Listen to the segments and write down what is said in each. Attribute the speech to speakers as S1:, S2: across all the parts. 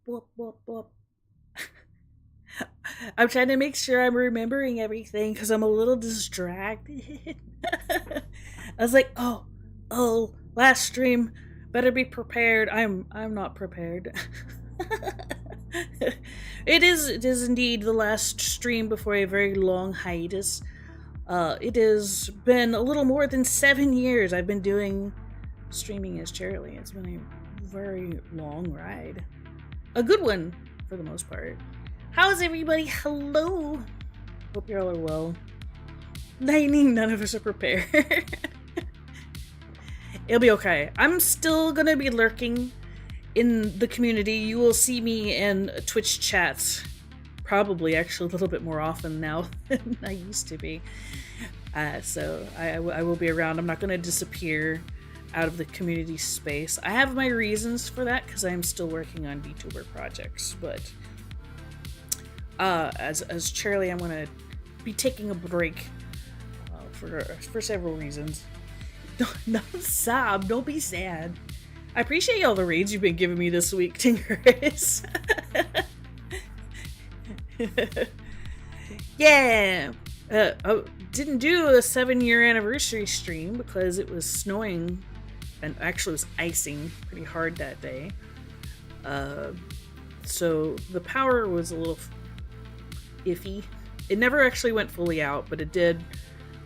S1: Whoop, whoop, whoop. I'm trying to make sure I'm remembering everything because I'm a little distracted. I was like, oh, last stream, better be prepared. I'm not prepared. It is indeed the last stream before a very long hiatus. It has been a little more than 7 years I've been doing streaming as Cherrily. It's been a very long ride. A good one, for the most part. How's everybody? Hello! Hope you all are well. Lightning, none of us are prepared. It'll be okay. I'm still gonna be lurking in the community. You will see me in Twitch chats. Probably actually a little bit more often now than I used to be. So I will be around. I'm not going to disappear out of the community space. I have my reasons for that because I'm still working on VTuber projects. But as Cherrily, I'm going to be taking a break for several reasons. Don't sob. Don't be sad. I appreciate all the raids you've been giving me this week, Tinkerus. Yeah. I didn't do a 7-year anniversary stream because it was snowing and actually was icing pretty hard that day. So the power was a little iffy. It never actually went fully out, but it did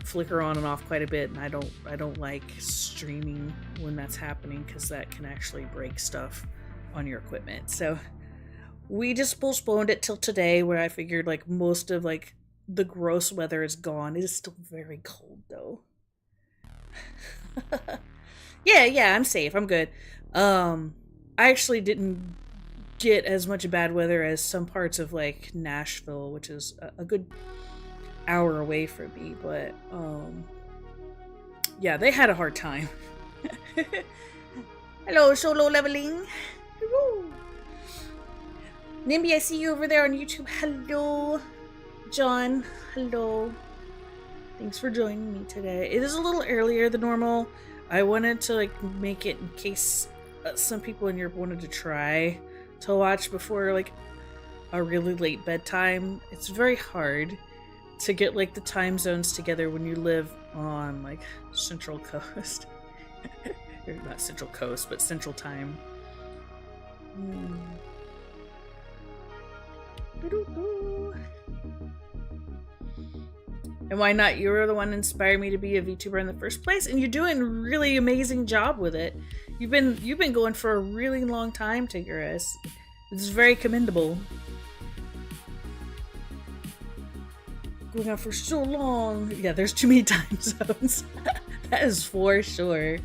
S1: flicker on and off quite a bit, and I don't like streaming when that's happening because that can actually break stuff on your equipment. So we just postponed it till today, where I figured like most of like the gross weather is gone. It is still very cold though. yeah, I'm safe. I'm good. I actually didn't get as much bad weather as some parts of like Nashville, which is a good hour away from me, but yeah, they had a hard time. Hello, solo leveling. Hello. Nimby, I see you over there on YouTube. Hello. John, hello. Thanks for joining me today. It is a little earlier than normal. I wanted to like make it in case some people in Europe wanted to try to watch before like a really late bedtime. It's very hard to get like the time zones together when you live on like Central Coast. Or not Central Coast, but Central Time. And why not? You were the one that inspired me to be a VTuber in the first place, and you're doing a really amazing job with it. You've been going for a really long time, Tigris. It's very commendable. Going on for so long. Yeah, there's too many time zones. That is for sure.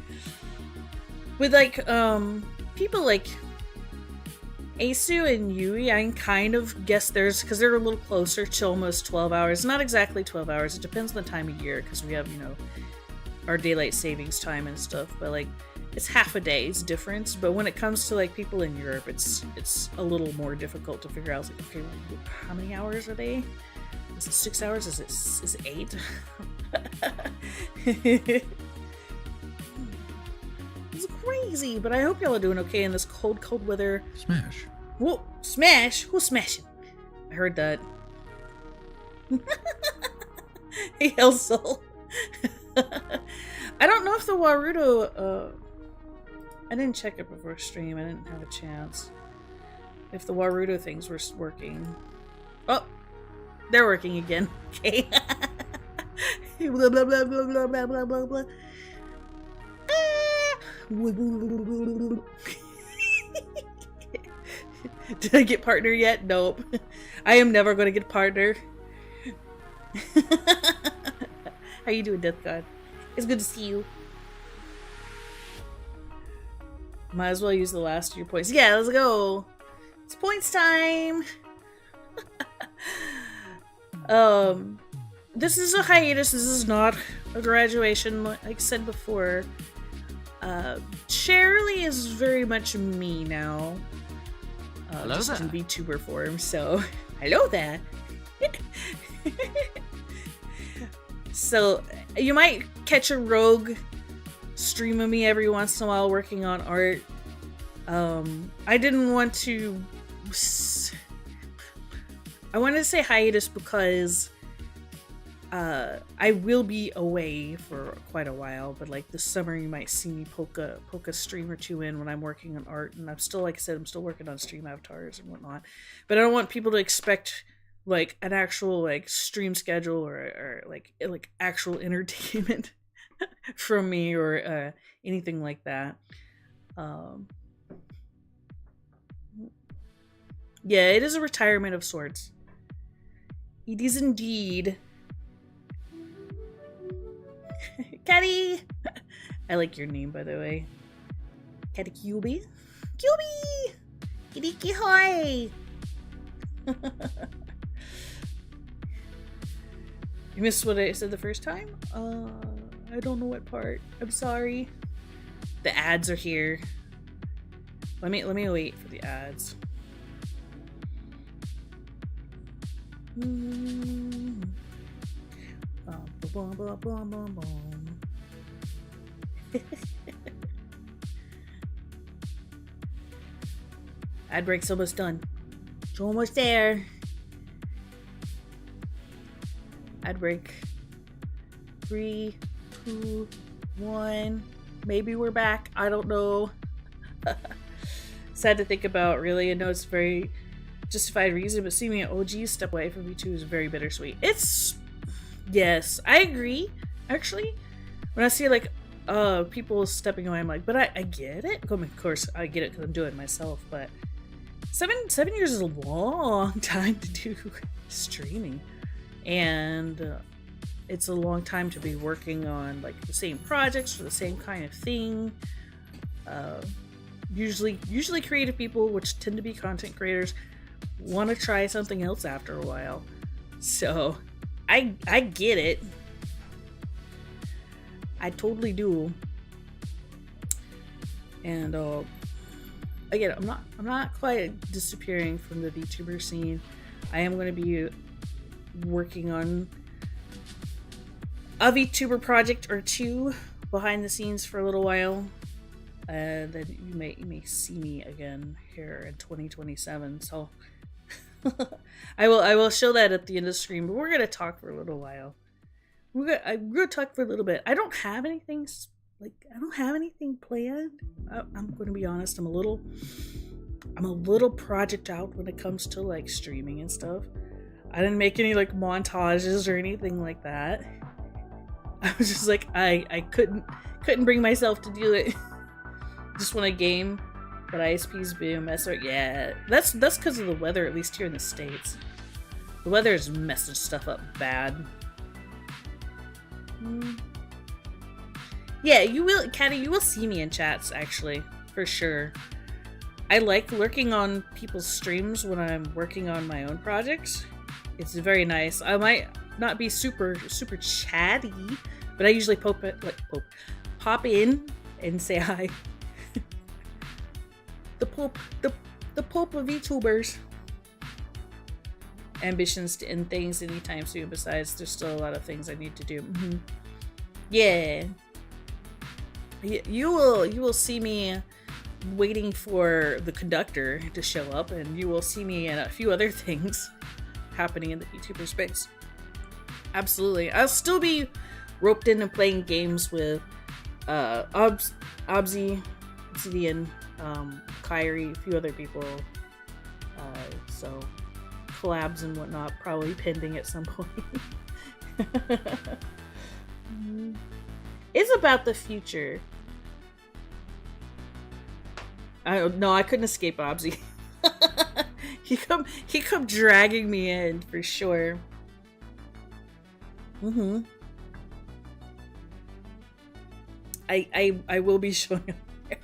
S1: With like people like Asu and Yui, I can kind of guess theirs because they're a little closer to almost 12 hours. Not exactly 12 hours. It depends on the time of year because we have, you know, our daylight savings time and stuff. But like, it's half a day's difference. But when it comes to like people in Europe, it's a little more difficult to figure out. Like, okay, how many hours are they? Is it 6 hours? Is it 8? It's crazy, but I hope y'all are doing okay in this cold weather.
S2: Smash.
S1: Whoa, smash? Who's smashing? I heard that. Hey, Elsol. I don't know if the Warudo, I didn't check it before stream. I didn't have a chance. If the Warudo things were working. Oh, they're working again. Okay. Blah, blah, blah, blah, blah, blah, blah, blah, blah. Did I get partner yet? Nope. I am never going to get partner. How you doing, Death God? It's good to see you. Might as well use the last of your points. Yeah, let's go. It's points time. This is a hiatus. This is not a graduation. Like I said before, Cherrily is very much me now.
S2: Hello
S1: just
S2: there.
S1: in VTuber form, so hello there. So you might catch a rogue stream of me every once in a while working on art. I didn't want to I wanted to say hiatus because I will be away for quite a while, but like this summer you might see me poke a stream or two in when I'm working on art, and I'm still, like I said, I'm still working on stream avatars and whatnot. But I don't want people to expect like an actual like stream schedule or like actual entertainment from me or anything like that. Um, yeah, it is a retirement of sorts. It is indeed. Caddy! I like your name, by the way. Caddy Cubie? Cubie! Kidiki hoy! You missed what I said the first time? I don't know what part. I'm sorry. The ads are here. Let me wait for the ads. Ad break's almost done. It's almost there. Ad break. 3, 2, 1. Maybe we're back. I don't know. Sad to think about, really. I know it's a very justified reason, but seeing an OG step away from V2 is very bittersweet. Yes, I agree. Actually, when I see like people stepping away, I'm like, but I get it. Of course, I get it because I'm doing it myself. But 7 years is a long time to do streaming, and it's a long time to be working on like the same projects for the same kind of thing. Usually creative people, which tend to be content creators, want to try something else after a while. So I get it. I totally do. And again, I'm not quite disappearing from the VTuber scene. I am going to be working on a VTuber project or two behind the scenes for a little while. Then you may see me again here in 2027. So I will show that at the end of the stream. But we're gonna talk for a little while. I'm gonna talk for a little bit. I don't have anything planned. I'm gonna be honest. I'm a little project out when it comes to like streaming and stuff. I didn't make any like montages or anything like that. I was just like I couldn't bring myself to do it. Just want to game, but ISP's being a mess. Yeah, that's because of the weather, at least here in the States. The weather is messing stuff up bad. Yeah, you will, Caddy, you will see me in chats, actually, for sure. I like lurking on people's streams when I'm working on my own projects. It's very nice. I might not be super chatty, but I usually pop in and say hi. The Pope of VTubers. Ambitions to end things anytime soon. Besides, there's still a lot of things I need to do. Yeah. You will see me waiting for the conductor to show up, and you will see me in a few other things happening in the VTuber space. Absolutely. I'll still be roped into playing games with Obzy, Obsidian, Kyrie, a few other people. So collabs and whatnot probably pending at some point. It's about the future. I couldn't escape Obzy. he come dragging me in for sure. I will be showing up there.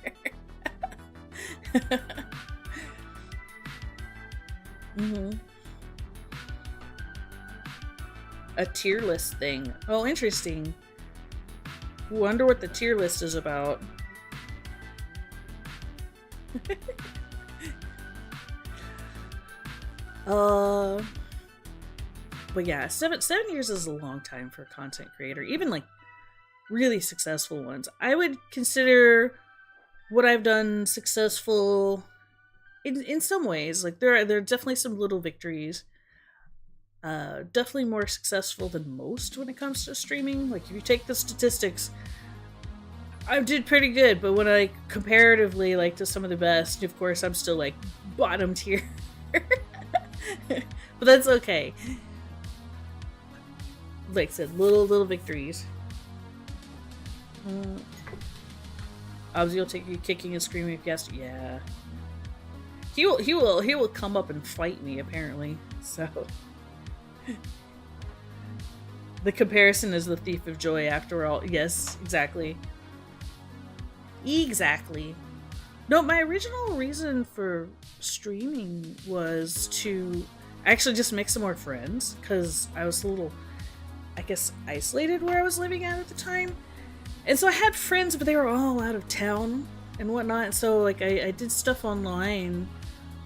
S1: A tier list thing. Oh, interesting. Wonder what the tier list is about. But yeah, 7 years is a long time for a content creator. Even like really successful ones. I would consider what I've done successful in some ways, like there are definitely some little victories. Definitely more successful than most when it comes to streaming. Like if you take the statistics, I did pretty good, but when I comparatively like to some of the best, of course I'm still like bottom tier. But that's okay. Like I said, little victories. Obviously, he'll take you kicking and screaming if he has to. Yeah, he will come up and fight me. Apparently, so the comparison is the thief of joy. After all, yes, exactly. Exactly. No, my original reason for streaming was to actually just make some more friends because I was a little, I guess, isolated where I was living at the time. And so I had friends, but they were all out of town and whatnot. And so like I did stuff online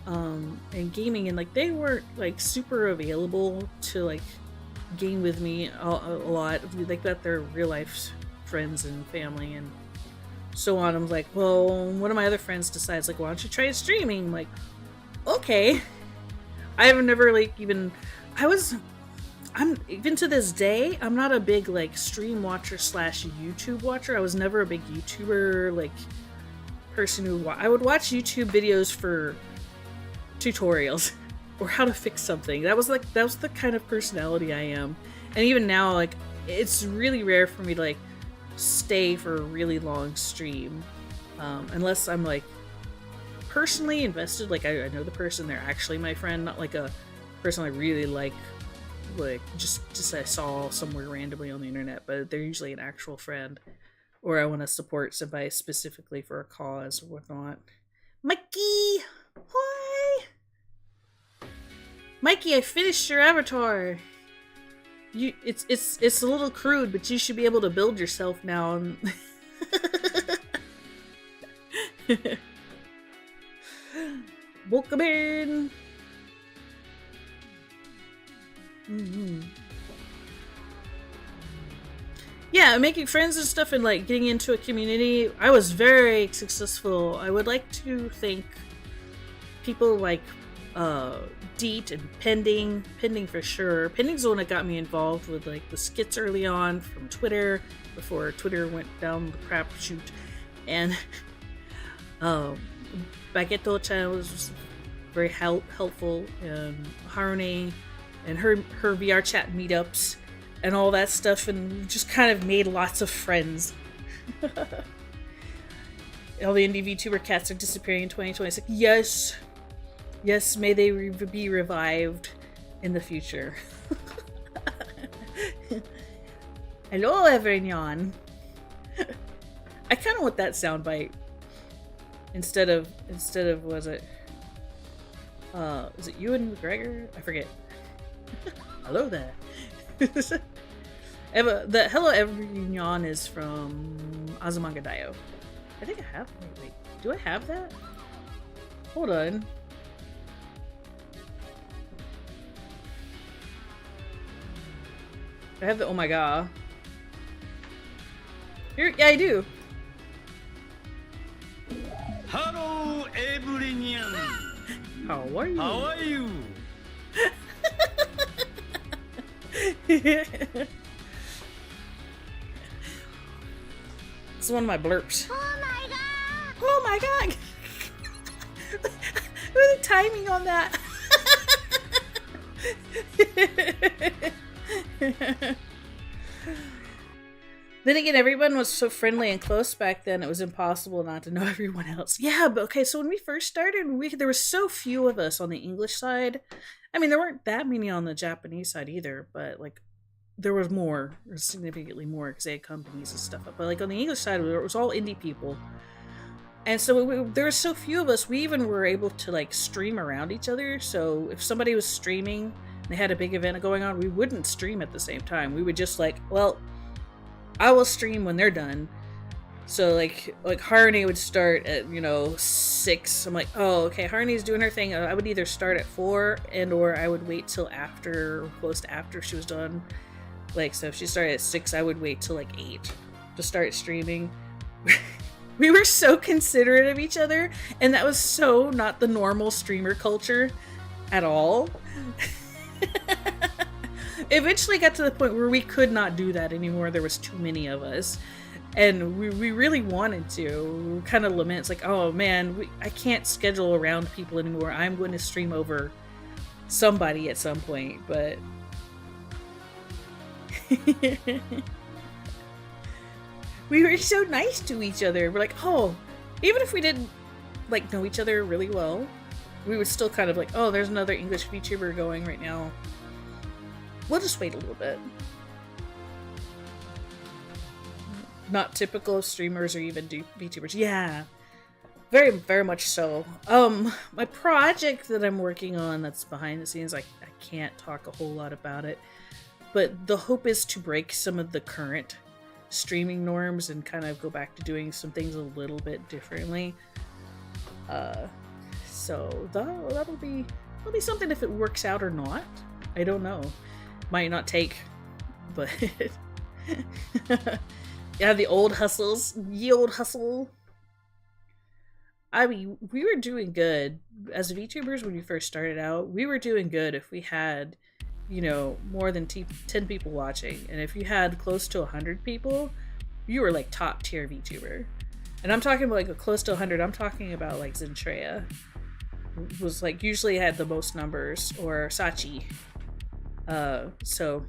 S1: and gaming, and like they weren't like super available to like game with me a lot. Like that they're real life friends and family and so on. I'm like, well, one of my other friends decides like, why don't you try streaming? I'm like, okay. I have never like even I'm even to this day, I'm not a big like stream watcher / YouTube watcher. I was never a big YouTuber like person who I would watch YouTube videos for tutorials or how to fix something. That was the kind of personality I am. And even now, like it's really rare for me to like stay for a really long stream unless I'm like personally invested. Like I know the person, they're actually my friend, not like a person I really like just I saw somewhere randomly on the internet, but they're usually an actual friend, or I want to support somebody specifically for a cause or whatnot. Mikey, hi, Mikey. I finished your avatar. It's a little crude, but you should be able to build yourself now. Welcome in. Mm-hmm. Yeah, making friends and stuff and like getting into a community, I was very successful. I would like to thank people like Deet and Pending for sure. Pending's the one that got me involved with like the skits early on from Twitter before Twitter went down the crap chute, and Baguette was very helpful, and Harune and her VR chat meetups and all that stuff, and just kind of made lots of friends. All the indie VTuber cats are disappearing in 2026. Yes, may they be revived in the future. Hello, everyone. I kind of want that soundbite instead of was it? Is it Ewan McGregor? I forget. Hello there. The hello everyone is from Azumanga Daioh. I think I have. Wait, do I have that? Hold on. I have the oh my god. Here, yeah, I do.
S2: Hello, everyone.
S1: How are you?
S2: How are you?
S1: This is one of my blurps.
S3: Oh my god!
S1: Oh my god! Look at the timing on that. Then again, everyone was so friendly and close back then, it was impossible not to know everyone else. Yeah, but okay, so when we first started, there were so few of us on the English side. I mean, there weren't that many on the Japanese side either, but like there was more, or significantly more, because they had companies and stuff. But like on the English side, it was all indie people. And so there were so few of us, we even were able to like stream around each other. So if somebody was streaming and they had a big event going on, we wouldn't stream at the same time. We would just like, well, I will stream when they're done. So like Harney would start at 6. I'm like, oh okay, Harney's doing her thing. I would either start at 4 and or I would wait till after, close to after she was done. Like so if she started at 6, I would wait till like 8 to start streaming. We were so considerate of each other, and that was so not the normal streamer culture at all. Eventually got to the point where we could not do that anymore. There was too many of us. And we really wanted to. We kind of lament, it's like, oh man, I can't schedule around people anymore. I'm going to stream over somebody at some point, but... we were so nice to each other. We're like, oh, even if we didn't like know each other really well, we would still kind of like, oh, there's another English VTuber going right now. We'll just wait a little bit. Not typical of streamers or even VTubers. Yeah, very, very much so. My project that I'm working on that's behind the scenes, I can't talk a whole lot about it, but the hope is to break some of the current streaming norms and kind of go back to doing some things a little bit differently. So that'll be something if it works out or not. I don't know. Might not take, but yeah, the old hustles, ye old hustle. I mean, we were doing good as VTubers when we first started out. We were doing good if we had, you know, more than 10 people watching, and if you had close to 100 people, you were like top tier VTuber. And I'm talking about like close to 100. I'm talking about like Zentreya was like usually had the most numbers, or Sachi. So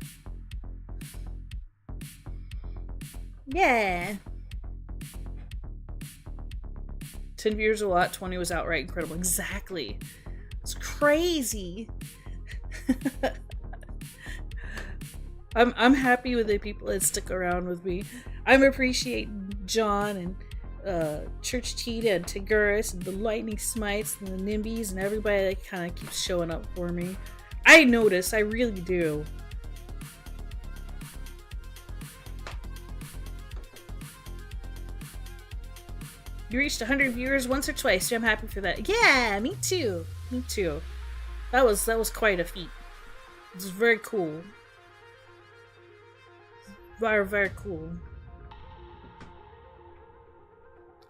S1: yeah, 10 viewers a lot, 20 was outright incredible. Exactly. It's crazy. I'm happy with the people that stick around with me. I appreciate John and Church Tita and Tigurus and the Lightning Smites and the Nimbies and everybody that kind of keeps showing up for me. I notice, I really do. You reached 100 viewers once or twice, so I'm happy for that. Yeah, me too. Me too. That was quite a feat. It was very cool. Very, very cool.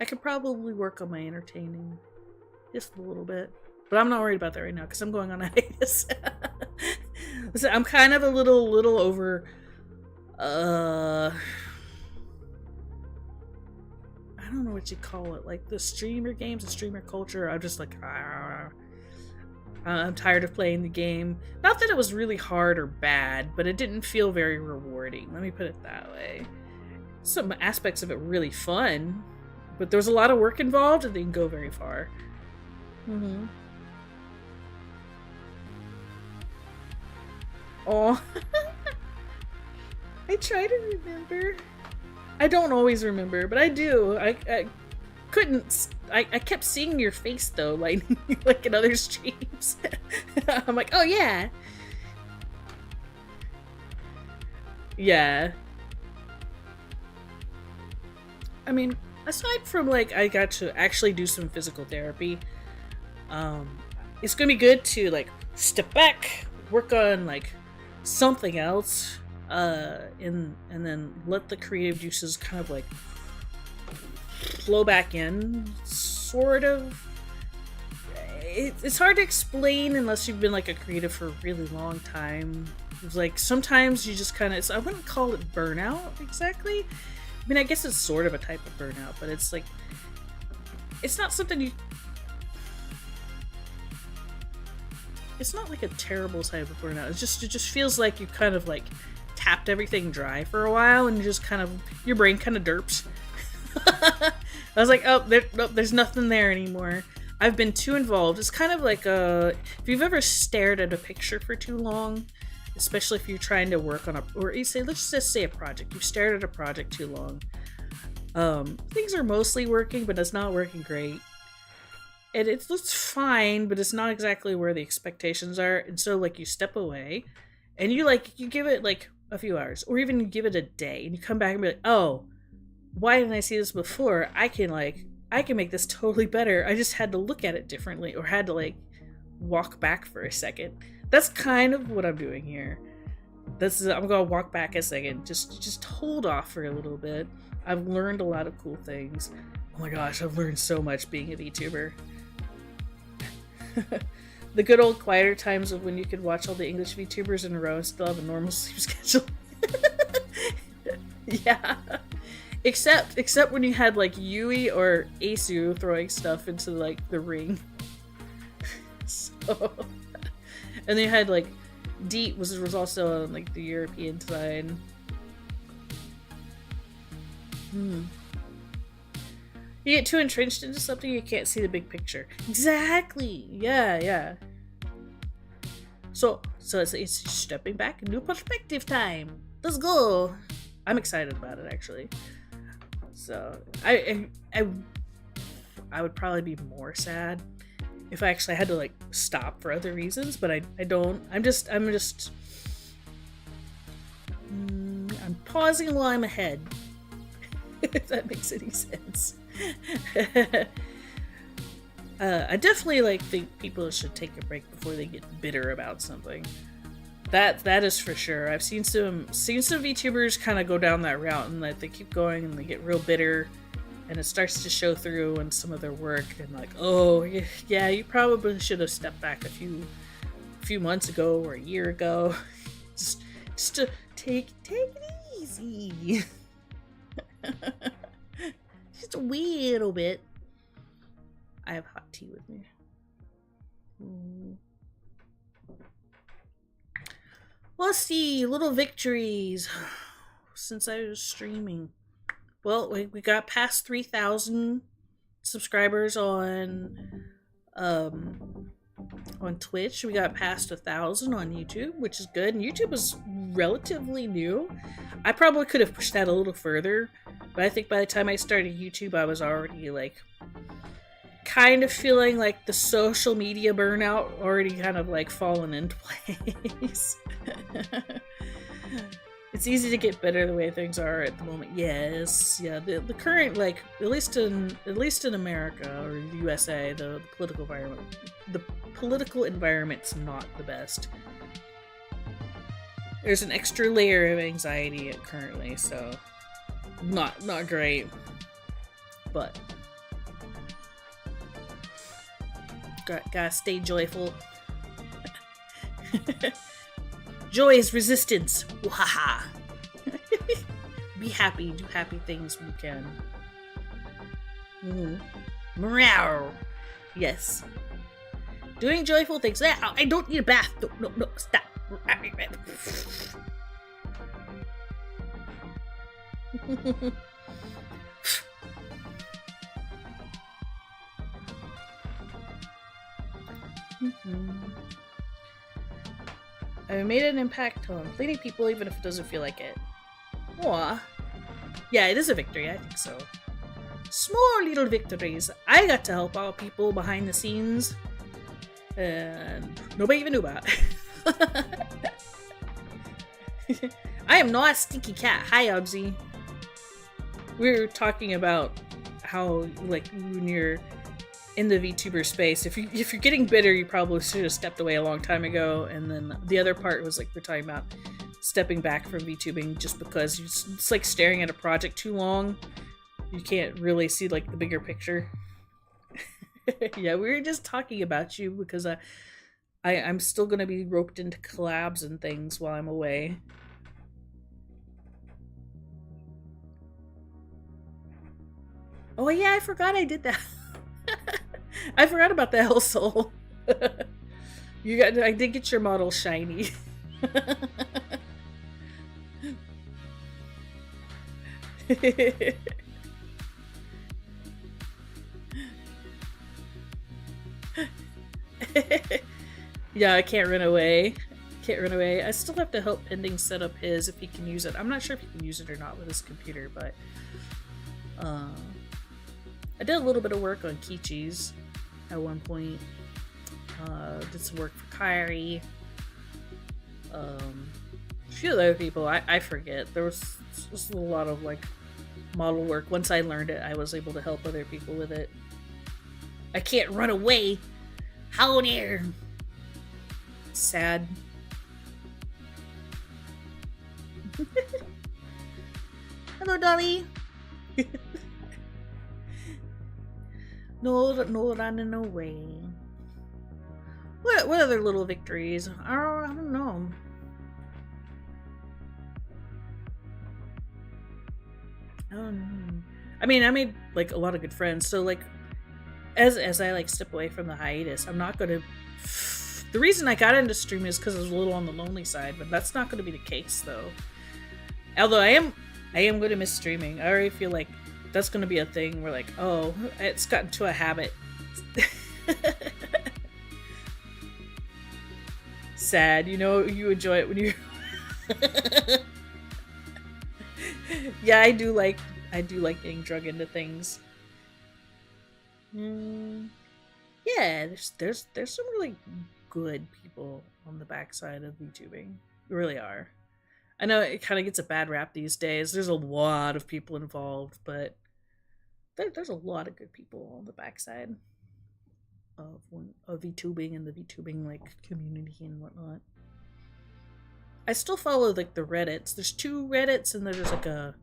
S1: I could probably work on my entertaining just a little bit. But I'm not worried about that right now because I'm going on a hiatus. Listen, I'm kind of a little over I don't know what you call it, like the streamer games, the streamer culture. I'm just like, I'm tired of playing the game. Not that it was really hard or bad, but it didn't feel very rewarding. Let me put it that way. Some aspects of it really fun, but there's a lot of work involved and they can go very far. Mm-hmm. Oh, I try to remember. I don't always remember, but I do. I couldn't. I kept seeing your face though, like in other streams. I'm like, oh yeah, yeah. I mean, aside from like, I got to actually do some physical therapy. It's gonna be good to like step back, work on like something else, and then let the creative juices kind of like flow back in, sort of. It's hard to explain unless you've been like a creative for a really long time. It's like sometimes you just kind of, I wouldn't call it burnout exactly. I mean, I guess it's sort of a type of burnout, but it's like, it's not something you, it's not like a terrible type of burnout. It just feels like you kind of like tapped everything dry for a while and you just kind of, your brain kind of derps. I was like, oh, there's nothing there anymore. I've been too involved. It's kind of like if you've ever stared at a picture for too long, especially if you're trying to work on or you say, let's just say a project. You've stared at a project too long. Things are mostly working, but it's not working great. And it looks fine, but it's not exactly where the expectations are. And so like you step away and you give it like a few hours or even give it a day and you come back and be like, oh, why didn't I see this before? I can make this totally better. I just had to look at it differently or had to like walk back for a second. That's kind of what I'm doing here. I'm gonna walk back a second. Just hold off for a little bit. I've learned a lot of cool things. Oh my gosh, I've learned so much being a VTuber. The good old quieter times of when you could watch all the English VTubers in a row and still have a normal sleep schedule. Yeah. Except when you had like Yui or Asu throwing stuff into like the ring. So, and then you had like Deet was also on like the European side. You get too entrenched into something, you can't see the big picture. Exactly. Yeah. So it's stepping back, new perspective time. Let's go. I'm excited about it actually. So I would probably be more sad if I actually had to like stop for other reasons, but I don't. I'm pausing while I'm ahead. If that makes any sense. I definitely like think people should take a break before they get bitter about something. That is for sure. I've seen some VTubers kind of go down that route and that they keep going and they get real bitter, and it starts to show through in some of their work. And like, oh yeah, you probably should have stepped back a few months ago or a year ago, just to take it easy. Just a little bit. I have hot tea with me. Let's see, little victories since I was streaming. Well, we got past 3,000 subscribers on Twitch. We got past 1,000 on YouTube, which is good. And YouTube is relatively new. I probably could have pushed that a little further, but I think by the time I started YouTube, I was already like kind of feeling like the social media burnout already kind of like fallen into place. It's easy to get better the way things are at the moment. Yes, yeah. The current, like, at least in America or the USA, the political environment's not the best. There's an extra layer of anxiety currently, so not great. But gotta stay joyful. Joy is resistance. Wahaha. Be happy. Do happy things when you can. Meow. Yes. Doing joyful things. I don't need a bath. No. Stop. I made an impact on plenty of people, even if it doesn't feel like it. Aw. Yeah, it is a victory, I think so. Small little victories. I got to help out people behind the scenes, and nobody even knew about it. I am not a stinky cat. Hi, Obsy. We were talking about how, like, when you're in the VTuber space, if you're getting bitter, you probably should have stepped away a long time ago. And then the other part was like we're talking about stepping back from VTubing just because it's like staring at a project too long. You can't really see like the bigger picture. Yeah, we were just talking about you because I'm still gonna be roped into collabs and things while I'm away. Oh yeah, I forgot I did that. I forgot about the Hell Soul. I did get your model shiny. Yeah, I can't run away. I still have to help Pending set up his if he can use it. I'm not sure if he can use it or not with his computer, but I did a little bit of work on Kichi's at one point. Did some work for Kairi. A few other people. I forget. There was just a lot of like model work. Once I learned it, I was able to help other people with it. I can't run away. How dare? Sad. Hello, Dolly. No running away. What other little victories? I don't know. I mean, I made like a lot of good friends. So like, as I like step away from the hiatus, I'm not gonna. The reason I got into streaming is because I was a little on the lonely side, but that's not going to be the case though. Although I am going to miss streaming. I already feel like that's going to be a thing where like, oh, it's gotten to a habit. Sad, you know, you enjoy it when you. Yeah, I do like getting drug into things. Yeah, there's some really good people on the backside of VTubing. You really are. I know it kind of gets a bad rap these days. There's a lot of people involved, but there's a lot of good people on the backside of VTubing and the VTubing like community and whatnot. I still follow like the Reddits. There's 2 Reddits and there's like a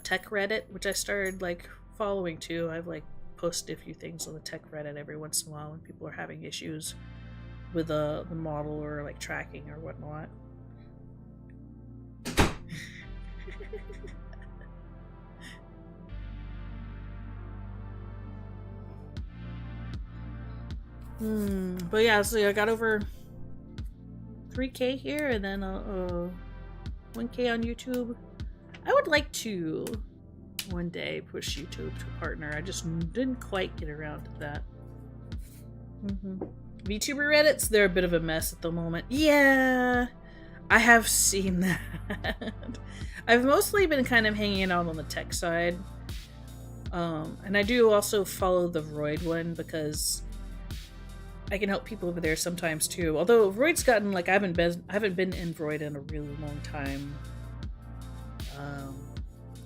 S1: tech Reddit, which I started like following too. I've like posted a few things on the tech Reddit every once in a while when people are having issues with the model or like tracking or whatnot. But yeah, so I got over 3K here and then 1K on YouTube. I would like to one day push YouTube to a partner. I just didn't quite get around to that. VTuber Reddits, they're a bit of a mess at the moment. Yeah, I have seen that. I've mostly been kind of hanging out on the tech side. And I do also follow the Vroid one because I can help people over there sometimes too. Although Vroid's gotten like I haven't been in Vroid in a really long time.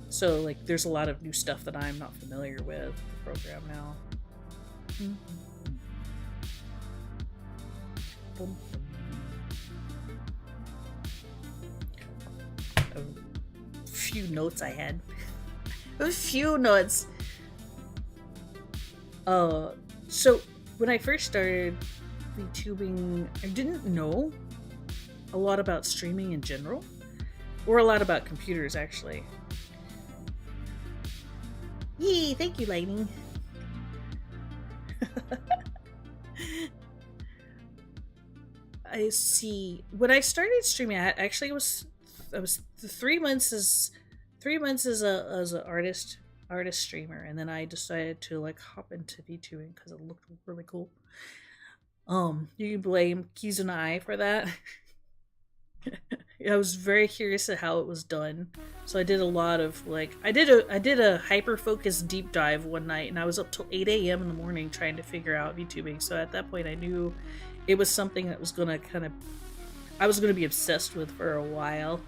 S1: So like there's a lot of new stuff that I'm not familiar with the program now. A few notes I had. A few notes. So when I first started VTubing, I didn't know a lot about streaming in general, or a lot about computers actually. Yee, thank you, Lightning. I see. When I started streaming, I was 3 months as an artist streamer, and then I decided to like hop into VTubing because it looked really cool. You can blame Keys and I for that. I was very curious at how it was done, so I did a lot of like I did a hyper focused deep dive one night, and I was up till 8 a.m. in the morning trying to figure out VTubing. So at that point, I knew it was something that was gonna I was gonna be obsessed with for a while.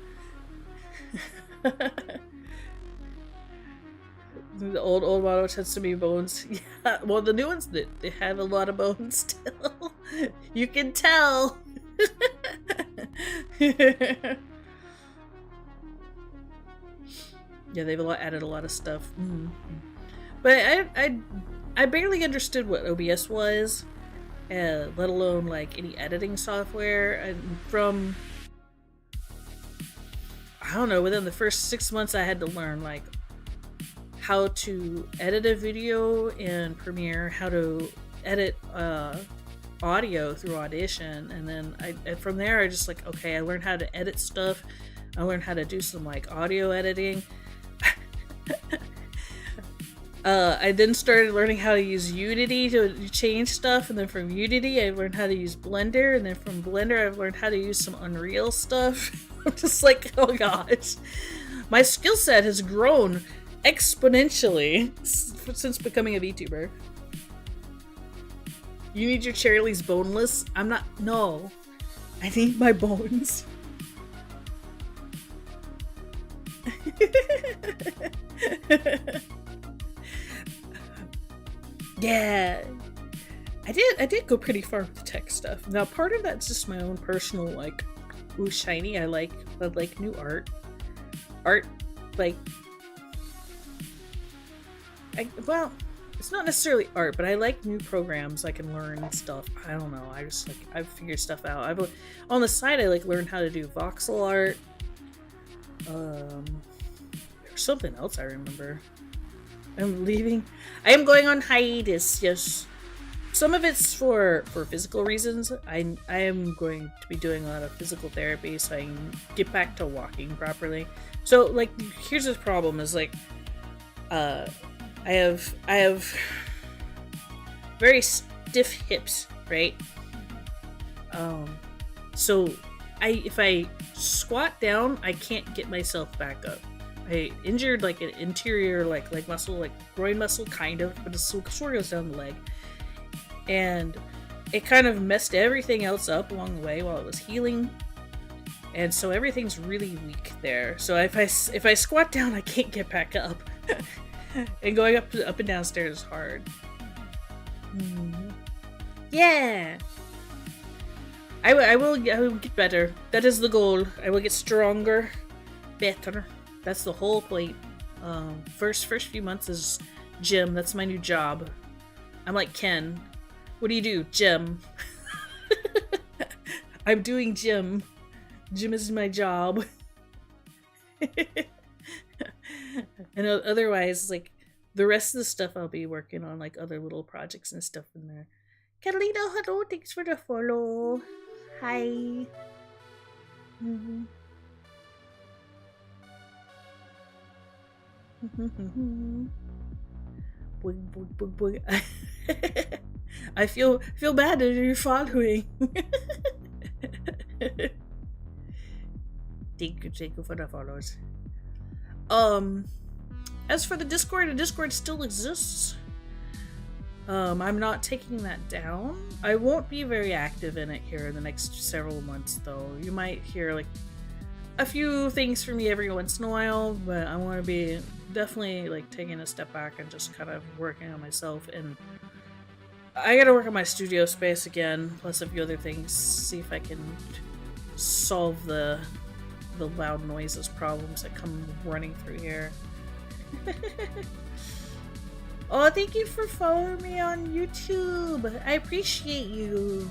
S1: The old model tends to be bones. Yeah, well, the new ones they have a lot of bones still. You can tell. Yeah, they've added a lot of stuff. But I barely understood what OBS was, let alone like any editing software. And from I don't know, within the first 6 months, I had to learn like how to edit a video in Premiere, how to edit audio through Audition, and then from there I just like, okay, I learned how to edit stuff. I learned how to do some like audio editing. I then started learning how to use Unity to change stuff, and then from Unity I learned how to use Blender, and then from Blender I've learned how to use some Unreal stuff. I'm just like, oh gosh, my skill set has grown exponentially since becoming a VTuber. You need your Cherrily's boneless? I'm not. No. I need my bones. Yeah. I did go pretty far with the tech stuff. Now, part of that's just my own personal, like, ooh, shiny. I like new art. Art, like, well, it's not necessarily art, but I like new programs I can learn stuff. I don't know. I just like I've figured stuff out. On the side I like learn how to do voxel art. There's something else I remember. I'm leaving. I am going on hiatus. Yes. Some of it's for physical reasons. I am going to be doing a lot of physical therapy so I can get back to walking properly. So like here's the problem is like I have very stiff hips, right? So if I squat down, I can't get myself back up. I injured like an interior like muscle, like groin muscle kind of, but it sort of goes down the leg. And it kind of messed everything else up along the way while it was healing. And so everything's really weak there. So if I squat down, I can't get back up. And going up and down stairs is hard. Yeah. I will get better. That is the goal. I will get stronger, better. That's the whole point. First few months is gym. That's my new job. I'm like Ken. What do you do? Gym. I'm doing gym. Gym is my job. And otherwise, like, the rest of the stuff I'll be working on, like, other little projects and stuff in there. Catalina, hello. Thanks for the follow. Hi. Boing, boing, boing, boing. I feel bad that you're following. Thank you for the follows. As for the Discord still exists. I'm not taking that down. I won't be very active in it here in the next several months, though. You might hear like a few things from me every once in a while, but I want to be definitely like taking a step back and just kind of working on myself. And I gotta work on my studio space again, plus a few other things. See if I can solve the loud noises problems that come running through here. Oh, thank you for following me on YouTube. I appreciate you.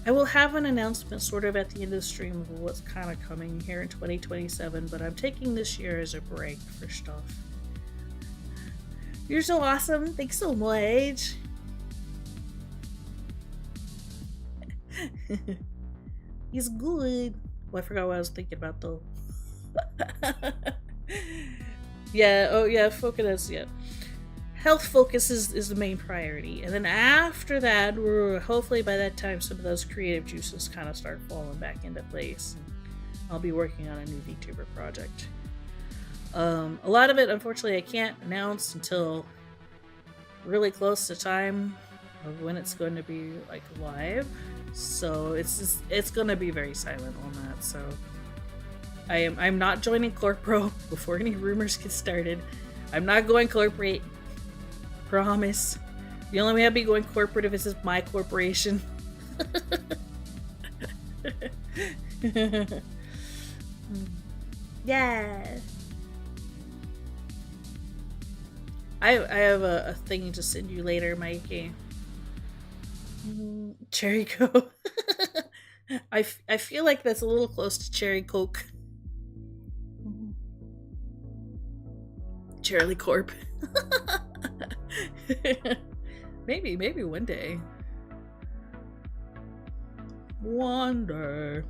S1: I will have an announcement sort of at the end of the stream of what's kind of coming here in 2027, but I'm taking this year as a break for stuff. You're so awesome. Thanks so much. He's good. Well, I forgot what I was thinking about though. Yeah, oh yeah, focus, yeah. Health focus is the main priority. And then after that, hopefully by that time some of those creative juices kind of start falling back into place. I'll be working on a new VTuber project. A lot of it, unfortunately, I can't announce until really close to time of when it's going to be like live. So it's going to be very silent on that. So I'm not joining Corpro before any rumors get started. I'm not going corporate. Promise. The only way I'll be going corporate if this is my corporation. Yeah. I have a thing to send you later, Mikey. Cherry Coke. I feel like that's a little close to Cherry Coke. Cherrily Corp. maybe one day. One day.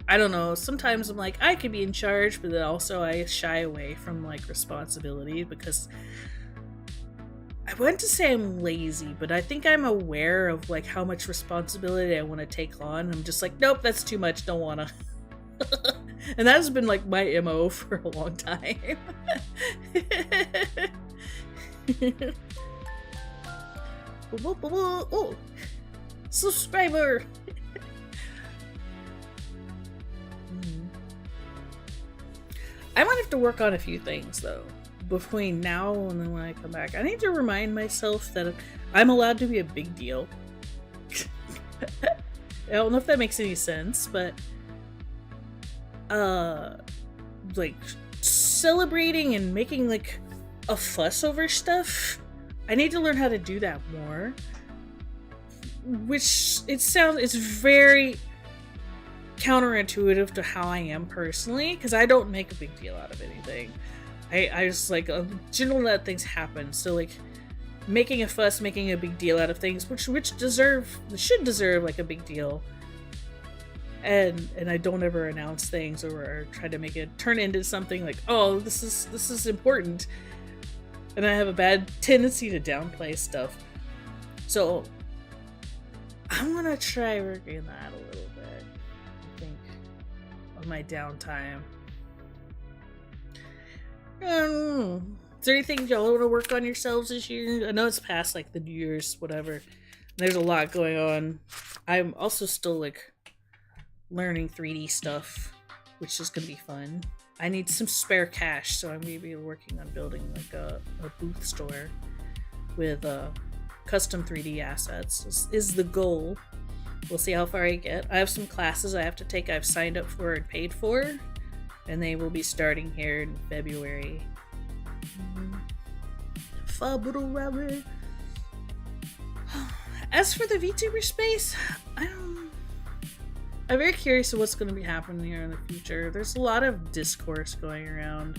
S1: I don't know. Sometimes I'm like, I could be in charge, but then also I shy away from like responsibility because I want to say I'm lazy, but I think I'm aware of like how much responsibility I want to take on. I'm just like, nope, that's too much. Don't wanna. And that has been like my MO for a long time. Oh, subscriber. I might have to work on a few things though between now and then when I come back. I need to remind myself that I'm allowed to be a big deal. I don't know if that makes any sense, but like celebrating and making like a fuss over stuff. I need to learn how to do that more. Which it's very counterintuitive to how I am personally, because I don't make a big deal out of anything. I just like generally let things happen. So like making a fuss, making a big deal out of things, which should deserve like a big deal. And I don't ever announce things or try to make it turn into something like, oh, this is important. And I have a bad tendency to downplay stuff. So I'm gonna try working that a little bit, I think, on my downtime. Is there anything y'all want to work on yourselves this year? I know it's past like the New Year's, whatever. There's a lot going on. I'm also still like learning 3D stuff, which is gonna be fun. I need some spare cash, so I'm gonna be working on building like a booth store with custom 3D assets is the goal. We'll see how far I get. I have some classes I have to take. I've signed up for and paid for, and they will be starting here in February. February. As for the VTuber space, I'm very curious of what's going to be happening here in the future. There's a lot of discourse going around.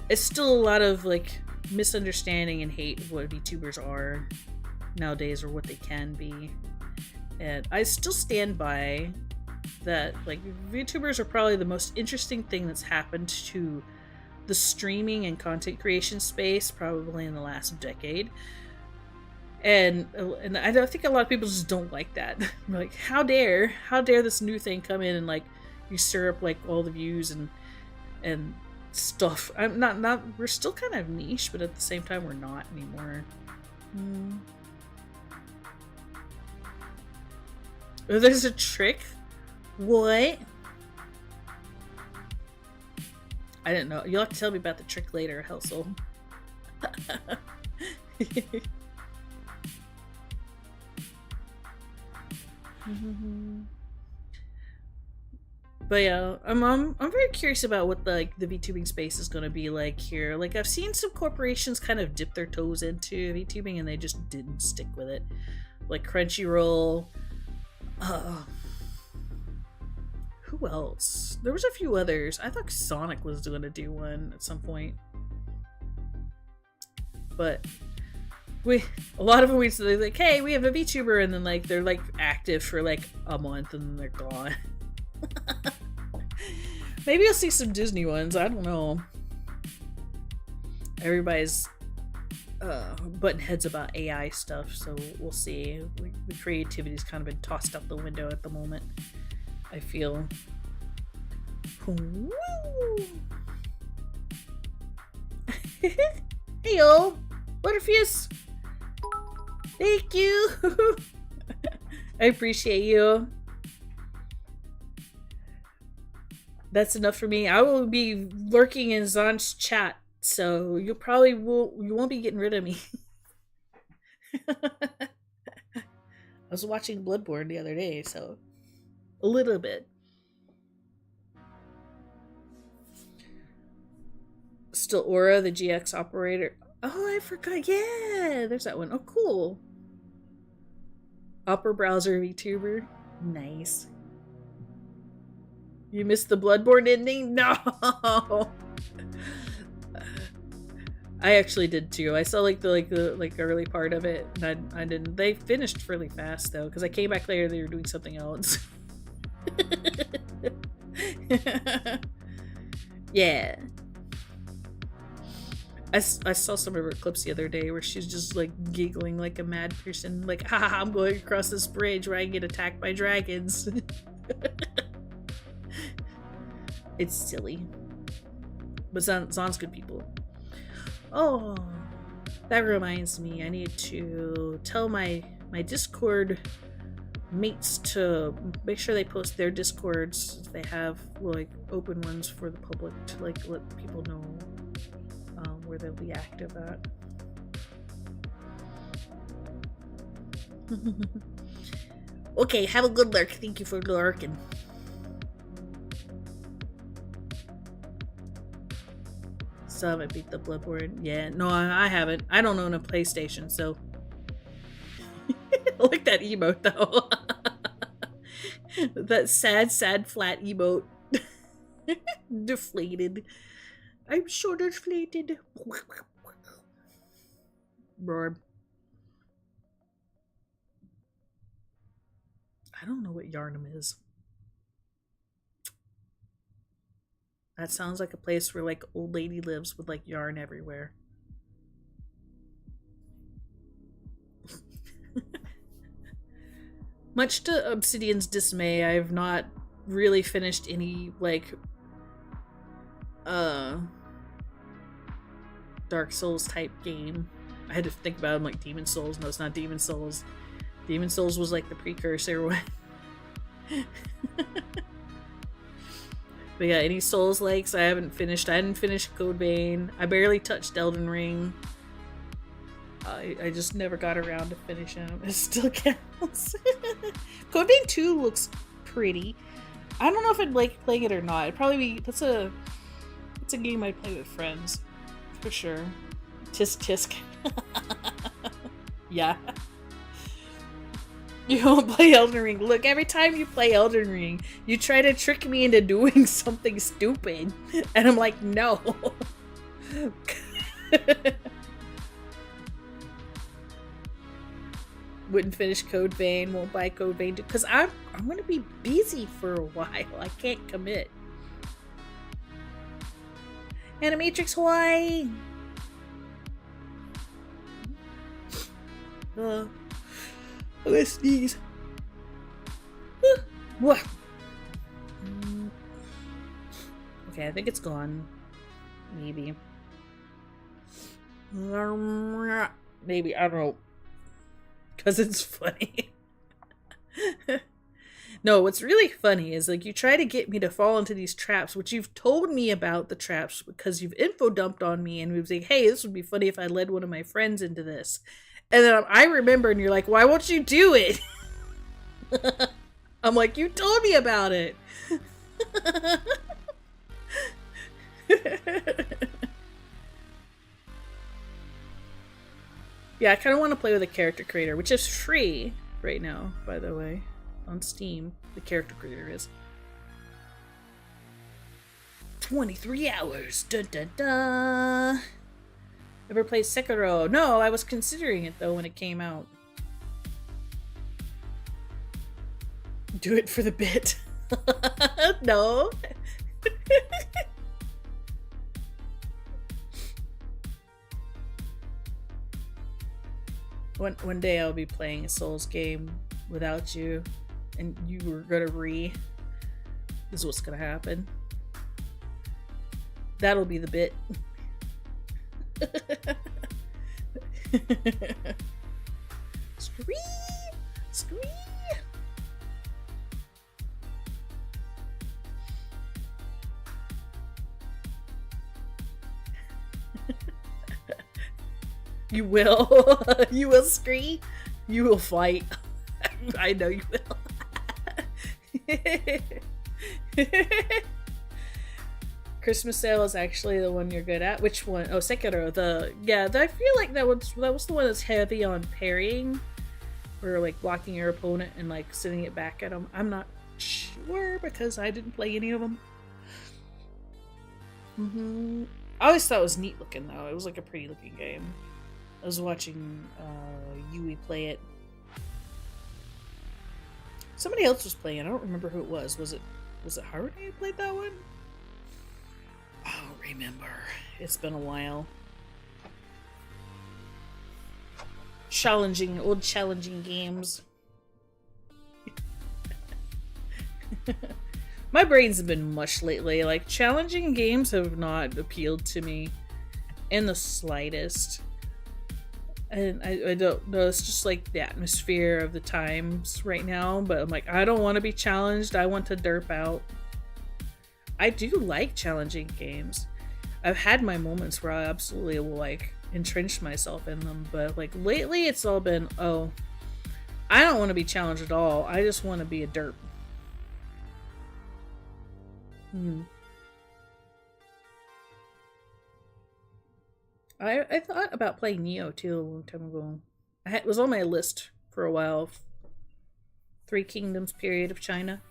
S1: It's still a lot of like misunderstanding and hate of what VTubers are nowadays or what they can be. And I still stand by that, like, VTubers are probably the most interesting thing that's happened to the streaming and content creation space probably in the last decade. And I don't think a lot of people just don't like that. Like, how dare this new thing come in and like usurp like all the views and stuff. I'm not we're still kind of niche, but at the same time we're not anymore. Oh, there's a trick? What? I didn't know. You'll have to tell me about the trick later, Helsel. But yeah, I'm very curious about what the VTubing space is going to be like here. Like, I've seen some corporations kind of dip their toes into VTubing and they just didn't stick with it. Like Crunchyroll. Who else? There was a few others. I thought Sonic was going to do one at some point. But a lot of them they're like, hey, we have a VTuber, and then like they're like active for like a month and then they're gone. Maybe you'll see some Disney ones. I don't know. Everybody's button heads about AI stuff, so we'll see. The creativity's kind of been tossed out the window at the moment, I feel. Woo! Hey yo, Butterfuse! Thank you! I appreciate you. That's enough for me. I will be lurking in Zon's chat, so you won't be getting rid of me. I was watching Bloodborne the other day, so a little bit. Still Aura, the GX operator. Oh, I forgot. Yeah, there's that one. Oh, cool. Opera browser VTuber. Nice. You missed the Bloodborne ending? No! I actually did too. I saw like the early part of it, and I didn't. They finished fairly fast though, because I came back later. They were doing something else. Yeah. I saw some of her clips the other day where she's just like giggling like a mad person, like, haha, I'm going across this bridge where I get attacked by dragons. It's silly. But Zon's good people. Oh, that reminds me, I need to tell my Discord mates to make sure they post their Discords if they have like open ones for the public to like let people know where they'll be active at. Okay, have a good lurk. Thank you for lurking. Still haven't beat the Bloodborne. Yeah, no, I haven't. I don't own a PlayStation, so. I like that emote though. That sad, flat emote. Deflated. I'm so deflated. Roar. I don't know what Yarnum is. That sounds like a place where like old lady lives with like yarn everywhere. Much to Obsidian's dismay, I've not really finished any like Dark Souls type game. I had to think about them like Demon Souls. No, it's not Demon Souls. Demon Souls was like the precursor one. But yeah, any Souls likes I haven't finished. I didn't finish Code Vein. I barely touched Elden Ring. I just never got around to finishing them. It still counts. Code Vein 2 looks pretty. I don't know if I'd like playing it or not. It'd probably be that's a game I'd play with friends. For sure. Tisk tisk. Yeah. You don't play Elden Ring. Look, every time you play Elden Ring, you try to trick me into doing something stupid. And I'm like, no. Wouldn't finish Code Vein, won't buy Code Vein because I'm gonna be busy for a while. I can't commit. Animatrix Hawaii. Let's sneeze. Okay, I think it's gone. Maybe. Maybe, I don't know. Because it's funny. No, what's really funny is like you try to get me to fall into these traps, which you've told me about the traps because you've info dumped on me and we've said, hey, this would be funny if I led one of my friends into this. And then I remember and you're like, why won't you do it? I'm like, you told me about it. Yeah, I kind of want to play with a character creator, which is free right now, by the way, on Steam. The character creator is 23 hours. Dun dun dun. Ever played Sekiro? No, I was considering it though when it came out. Do it for the bit. No. One day I'll be playing a Souls game without you, and you were gonna This is what's gonna happen. That'll be the bit. Scree! Scree! You will. You will scree. You will fight. I know you will. Christmas Sale is actually the one you're good at. Which one? Oh, Sekiro. I feel like that was the one that's heavy on parrying, or like blocking your opponent and like sending it back at them. I'm not sure because I didn't play any of them. I always thought it was neat looking though. It was like a pretty looking game. I was watching Yui play it. Somebody else was playing. I don't remember who it was. Was it Harmony who played that one? I don't remember. It's been a while. Old challenging games. My brains have been mush lately. Like, challenging games have not appealed to me in the slightest. And I don't know, it's just like the atmosphere of the times right now, but I'm like, I don't want to be challenged, I want to derp out. I do like challenging games. I've had my moments where I absolutely will like entrench myself in them, but like lately it's all been, oh, I don't want to be challenged at all, I just want to be a derp. I thought about playing Neo too a long time ago. It was on my list for a while. Three Kingdoms period of China.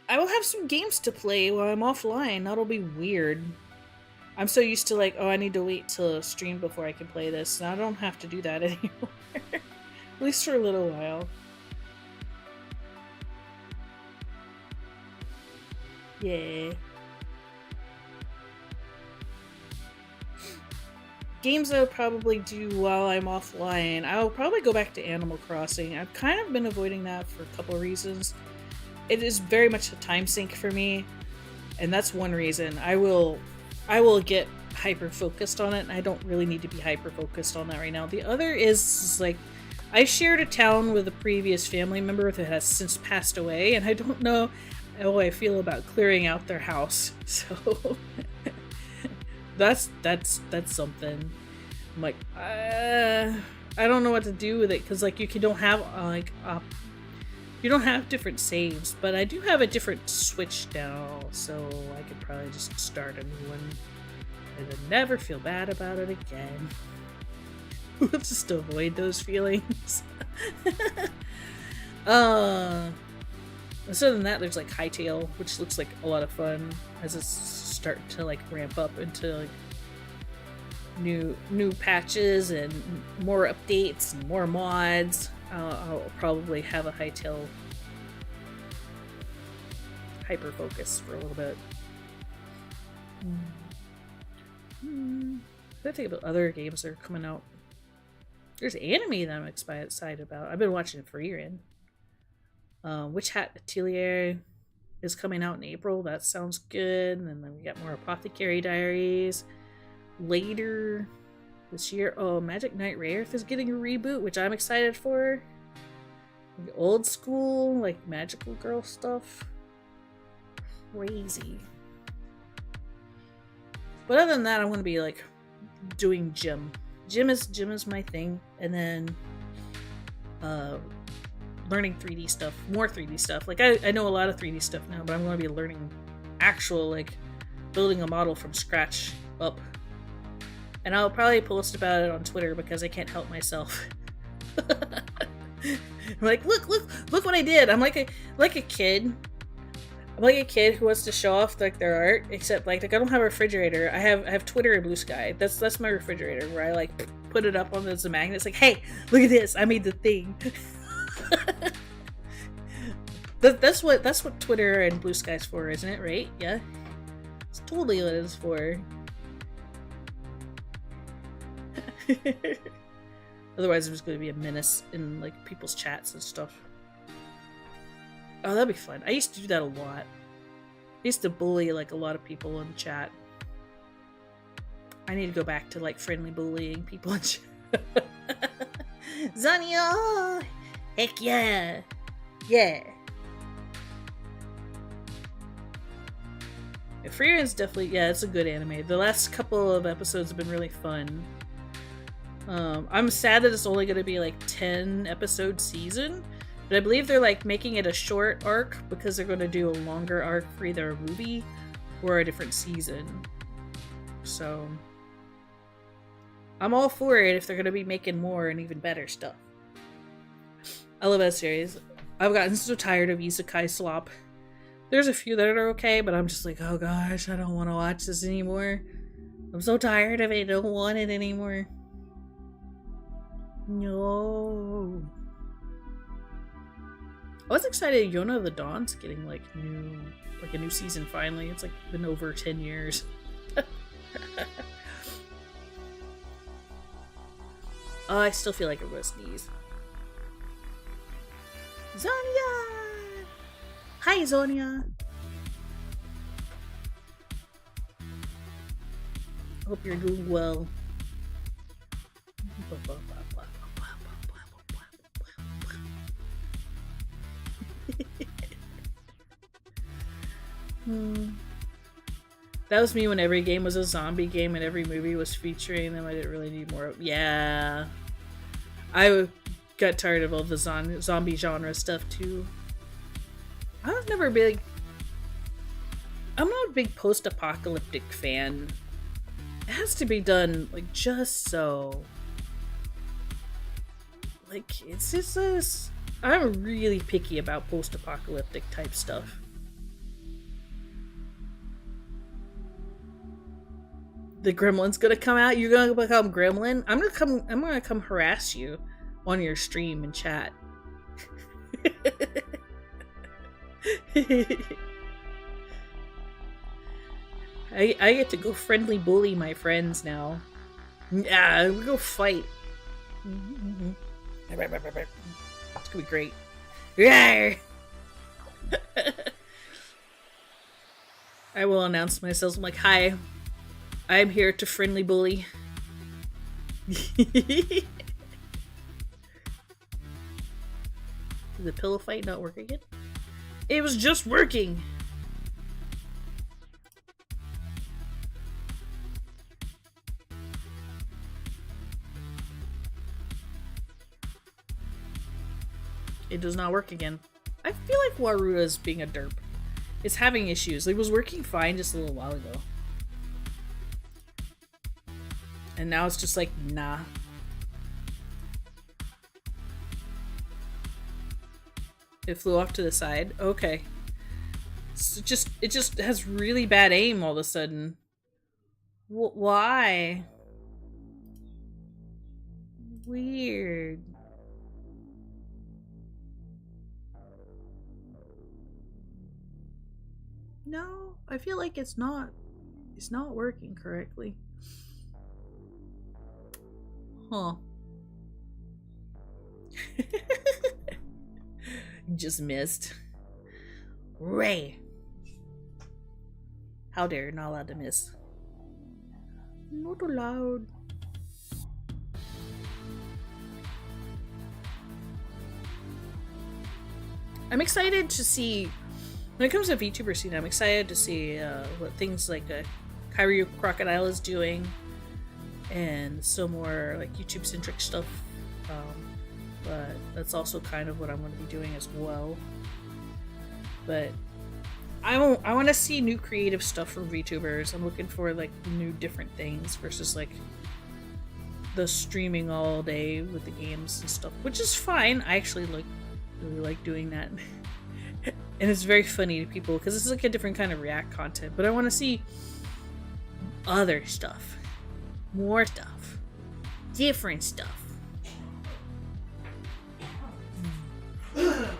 S1: I will have some games to play while I'm offline. That'll be weird. I'm so used to like, oh, I need to wait till stream before I can play this. And I don't have to do that anymore. At least for a little while. Yeah. Games I'll probably do while I'm offline. I'll probably go back to Animal Crossing. I've kind of been avoiding that for a couple of reasons. It is very much a time sink for me, and that's one reason. I will get hyper focused on it, and I don't really need to be hyper focused on that right now. The other is like I shared a town with a previous family member that has since passed away, and I don't know how I feel about clearing out their house. So that's something. I'm like, I don't know what to do with it because like you don't have you don't have different saves, but I do have a different Switch now, so I could probably just start a new one and then never feel bad about it again. We'll just avoid those feelings. Other than that, there's like Hytale, which looks like a lot of fun as it's starting to like ramp up into like new patches and more updates and more mods. I'll probably have a Hytale hyper focus for a little bit. I think about other games that are coming out. There's anime that I'm excited about. I've been watching Frieren. Witch Hat Atelier is coming out in April. That sounds good. And then we got more Apothecary Diaries. Later this year, Magic Knight Rayearth is getting a reboot, which I'm excited for. Like old school, like magical girl stuff. Crazy. But other than that, I want to be like doing gym. Gym is my thing, and then learning 3D stuff, more 3D stuff. Like I know a lot of 3D stuff now, but I'm going to be learning actual like building a model from scratch up. And I'll probably post about it on Twitter because I can't help myself. I'm like, look what I did. I'm like a kid. I'm like a kid who wants to show off like their art, except like I don't have a refrigerator. I have Twitter and Blue Sky. That's my refrigerator where I like put it up on as a magnet. It's like, hey, look at this. I made the thing. That's what Twitter and Blue Sky's for, isn't it? Right? Yeah. It's totally what it's for. Otherwise, I'm just going to be a menace in like people's chats and stuff. Oh, that'd be fun. I used to do that a lot. I used to bully like a lot of people in chat. I need to go back to like friendly bullying people in chat. Zania! Heck yeah! Yeah! Frieren's definitely, yeah, it's a good anime. The last couple of episodes have been really fun. I'm sad that it's only going to be like 10 episode season, but I believe they're like making it a short arc because they're going to do a longer arc for either a movie or a different season. So I'm all for it if they're going to be making more and even better stuff. I love that series. I've gotten so tired of isekai slop. There's a few that are okay, but I'm just like, oh gosh, I don't want to watch this anymore. I'm so tired of it. I don't want it anymore. No. I was excited Yona of the Dawn's getting like a new season finally. It's like been over 10 years. Oh, I still feel like I'm gonna sneeze. Zonia! Hi, Zonia! Hope you're doing well. That was me when every game was a zombie game and every movie was featuring them. I didn't really need more. Yeah. I got tired of all the zombie genre stuff too. I was never big. I'm not a big post-apocalyptic fan. It has to be done like just so. Like it's just this. I'm really picky about post-apocalyptic type stuff. The gremlin's gonna come out. You're gonna become gremlin. I'm gonna come harass you on your stream and chat. I get to go friendly bully my friends now. Yeah, we go fight. It's gonna be great. Yeah. I will announce myself. I'm like, hi, I'm here to friendly bully. Did the pillow fight not work again? It was just working. It does not work again. I feel like Waruda is being a derp. It's having issues. It was working fine just a little while ago. And now it's just like, nah. It flew off to the side. Okay. So it just has really bad aim all of a sudden. Why? Weird. No, I feel like it's not working correctly. Huh. Just missed. Ray. How dare you're not allowed to miss. Not allowed. I'm excited to see, when it comes to VTuber scene, I'm excited to see what things like Kyryu Crocodile is doing, and still more like YouTube centric stuff. But that's also kind of what I'm going to be doing as well. But I want to see new creative stuff from VTubers. I'm looking for like new different things versus like the streaming all day with the games and stuff, which is fine. I actually really like doing that. And it's very funny to people because it's like a different kind of react content, but I want to see other stuff, more stuff, different stuff. Oh,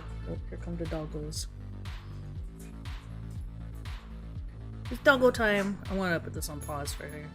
S1: here come the doggos. It's doggo time. I want to put this on pause for her.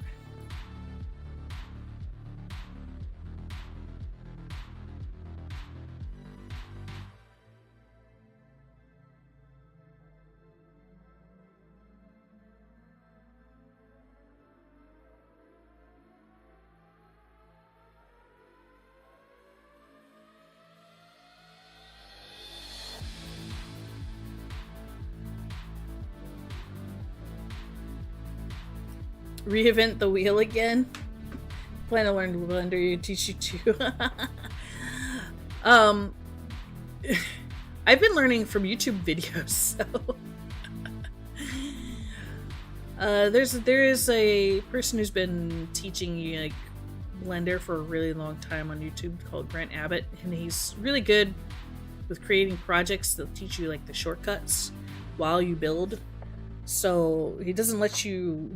S1: Reinvent the wheel again. Plan to learn to Blender, you teach you too. I've been learning from YouTube videos, so there is a person who's been teaching you like Blender for a really long time on YouTube called Grant Abbott, and he's really good with creating projects that teach you like the shortcuts while you build. So he doesn't let you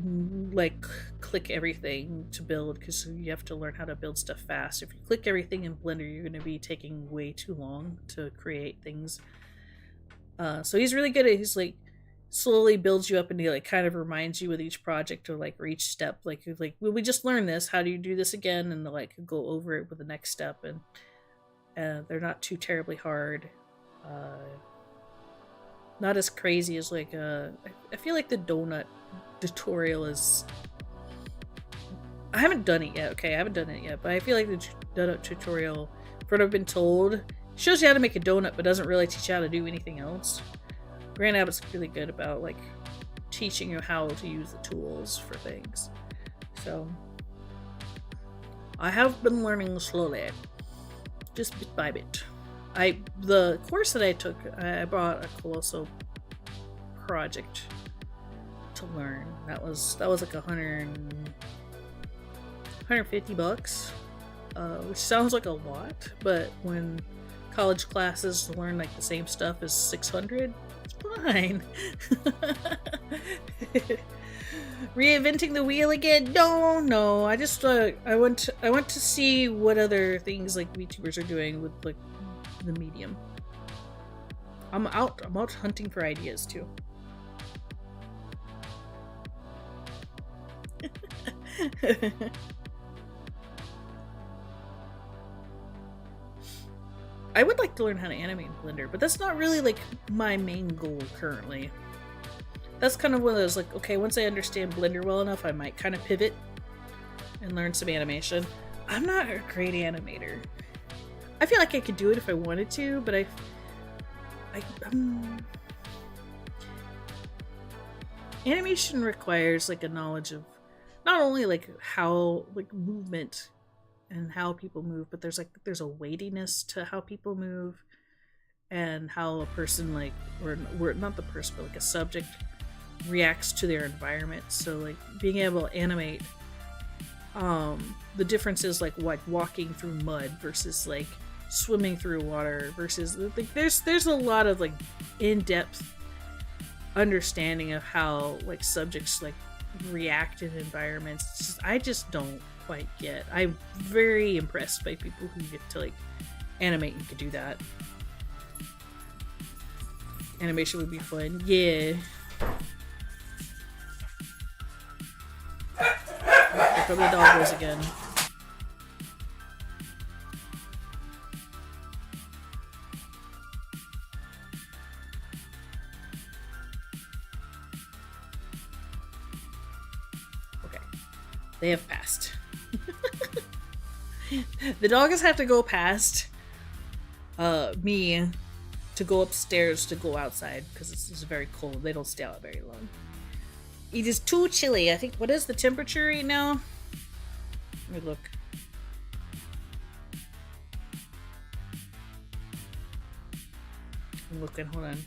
S1: like click everything to build because you have to learn how to build stuff fast. If you click everything in Blender, you're going to be taking way too long to create things. So he's really good at, he's like slowly builds you up and he like kind of reminds you with each project or like or each step. Like well, we just learned this. How do you do this again? And like go over it with the next step. And they're not too terribly hard. Not as crazy as like I feel like the donut tutorial is, I haven't done it yet. Okay, I haven't done it yet, but I feel like the donut tutorial, from what I've been told, shows you how to make a donut but doesn't really teach you how to do anything else. Grant Abbott's really good about like teaching you how to use the tools for things. So I have been learning slowly, just bit by bit. The course that I took, I bought a Colosso project to learn. That was like $150, which sounds like a lot, but when college classes learn like the same stuff as 600, it's fine. Reinventing the wheel again? No. I just I want to see what other things like VTubers are doing with like the medium. I'm out hunting for ideas too. I would like to learn how to animate in Blender, but that's not really like my main goal currently. That's kind of one of those like, okay, once I understand Blender well enough, I might kind of pivot and learn some animation. I'm not a great animator. I feel like I could do it if I wanted to, but animation requires like a knowledge of not only like how like movement and how people move, but there's a weightiness to how people move and how a person like or not the person but like a subject reacts to their environment. So like being able to animate the differences like walking through mud versus like swimming through water versus like there's a lot of like in-depth understanding of how like subjects like react in environments. I just don't quite get. I'm very impressed by people who get to like animate and could do that. Animation would be fun. Yeah. Here come the doggos again. Okay. They have passed. The doggos have to go past me to go upstairs to go outside because it's very cold. They don't stay out very long. It is too chilly. I think, what is the temperature right now? Let me look. I'm looking, hold on.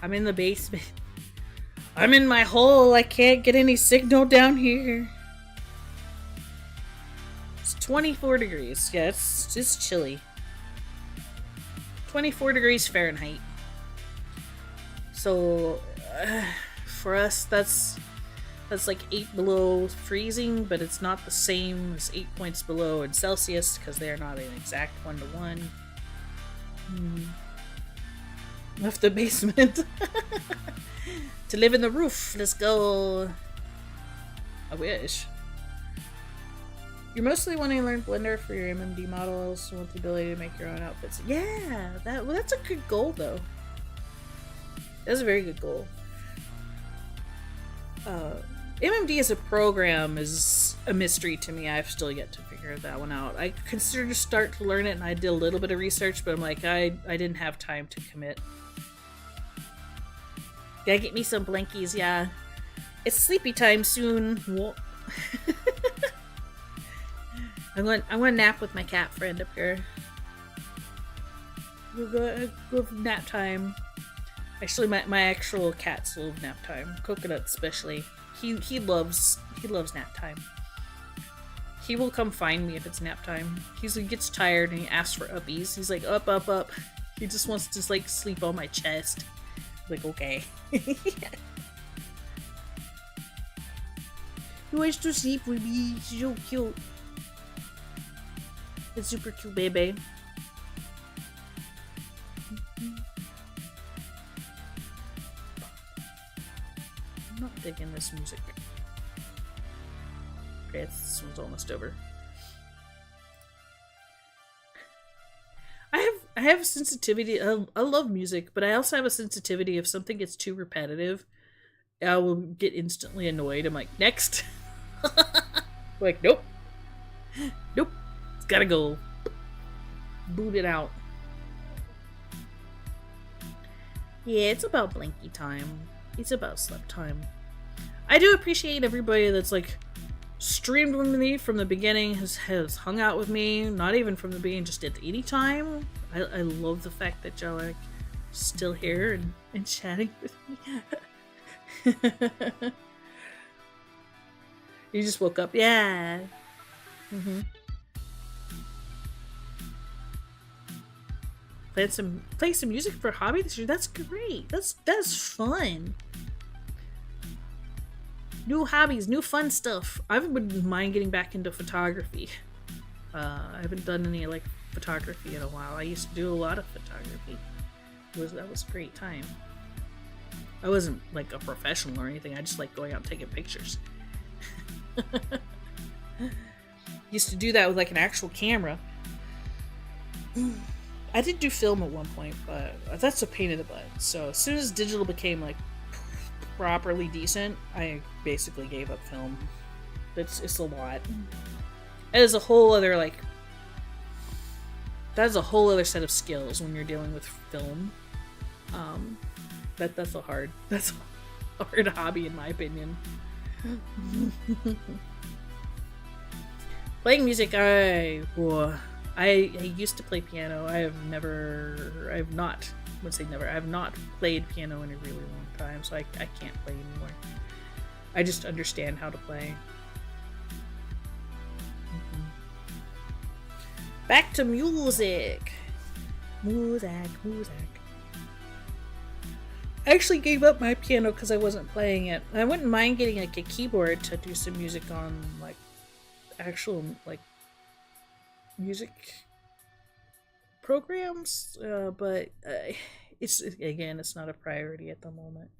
S1: I'm in the basement. I'm in my hole. I can't get any signal down here. It's 24 degrees. Yeah, it's chilly. 24 degrees Fahrenheit. So, for us, that's like 8 below freezing, but it's not the same as 8 points below in Celsius because they are not an exact 1-to-1. Left the basement to live in the roof. Let's go. I wish. You're mostly wanting to learn Blender for your MMD models and want the ability to make your own outfits. Yeah, that's a good goal though. That's a very good goal. MMD as a program is a mystery to me. I've still yet to figure that one out. I considered to start to learn it and I did a little bit of research, but I'm like, I didn't have time to commit. Gotta get me some blankies, yeah. It's sleepy time soon. I'm going to nap with my cat friend up here. We'll go nap time. Actually, my actual cats love nap time. Coconut especially. He loves nap time. He will come find me if it's nap time. He gets tired and he asks for uppies. He's like, up, up, up. He just wants to like sleep on my chest. I'm like, okay. He wants to sleep with me. He's so cute. It's super cute, baby. I'm not digging this music. Okay, this one's almost over. I have a sensitivity. I love music, but I also have a sensitivity if something gets too repetitive. I will get instantly annoyed. I'm like, next. Like, nope. Nope. It's gotta go. Boot it out. Yeah, it's about blanky time. It's about sleep time. I do appreciate everybody that's like streamed with me from the beginning, has hung out with me, not even from the beginning, just at any time. I love the fact that y'all are still here and chatting with me. You just woke up. Yeah. Mm-hmm. Play some music for hobby this year. That's great. That's fun. New hobbies, new fun stuff. I wouldn't mind getting back into photography. I haven't done any like photography in a while. I used to do a lot of photography. That was a great time. I wasn't like a professional or anything. I just like going out and taking pictures. Used to do that with like an actual camera. I did do film at one point, but that's a pain in the butt. So as soon as digital became like properly decent, I basically gave up film. It's a lot. It is a whole other like. That's a whole other set of skills when you're dealing with film. That's a hard hobby in my opinion. Playing music, I used to play piano. I have not played piano in a really long time, so I can't play anymore. I just understand how to play. Back to music. Music. I actually gave up my piano because I wasn't playing it. I wouldn't mind getting like a keyboard to do some music on, like actual like music programs, but it's not a priority at the moment.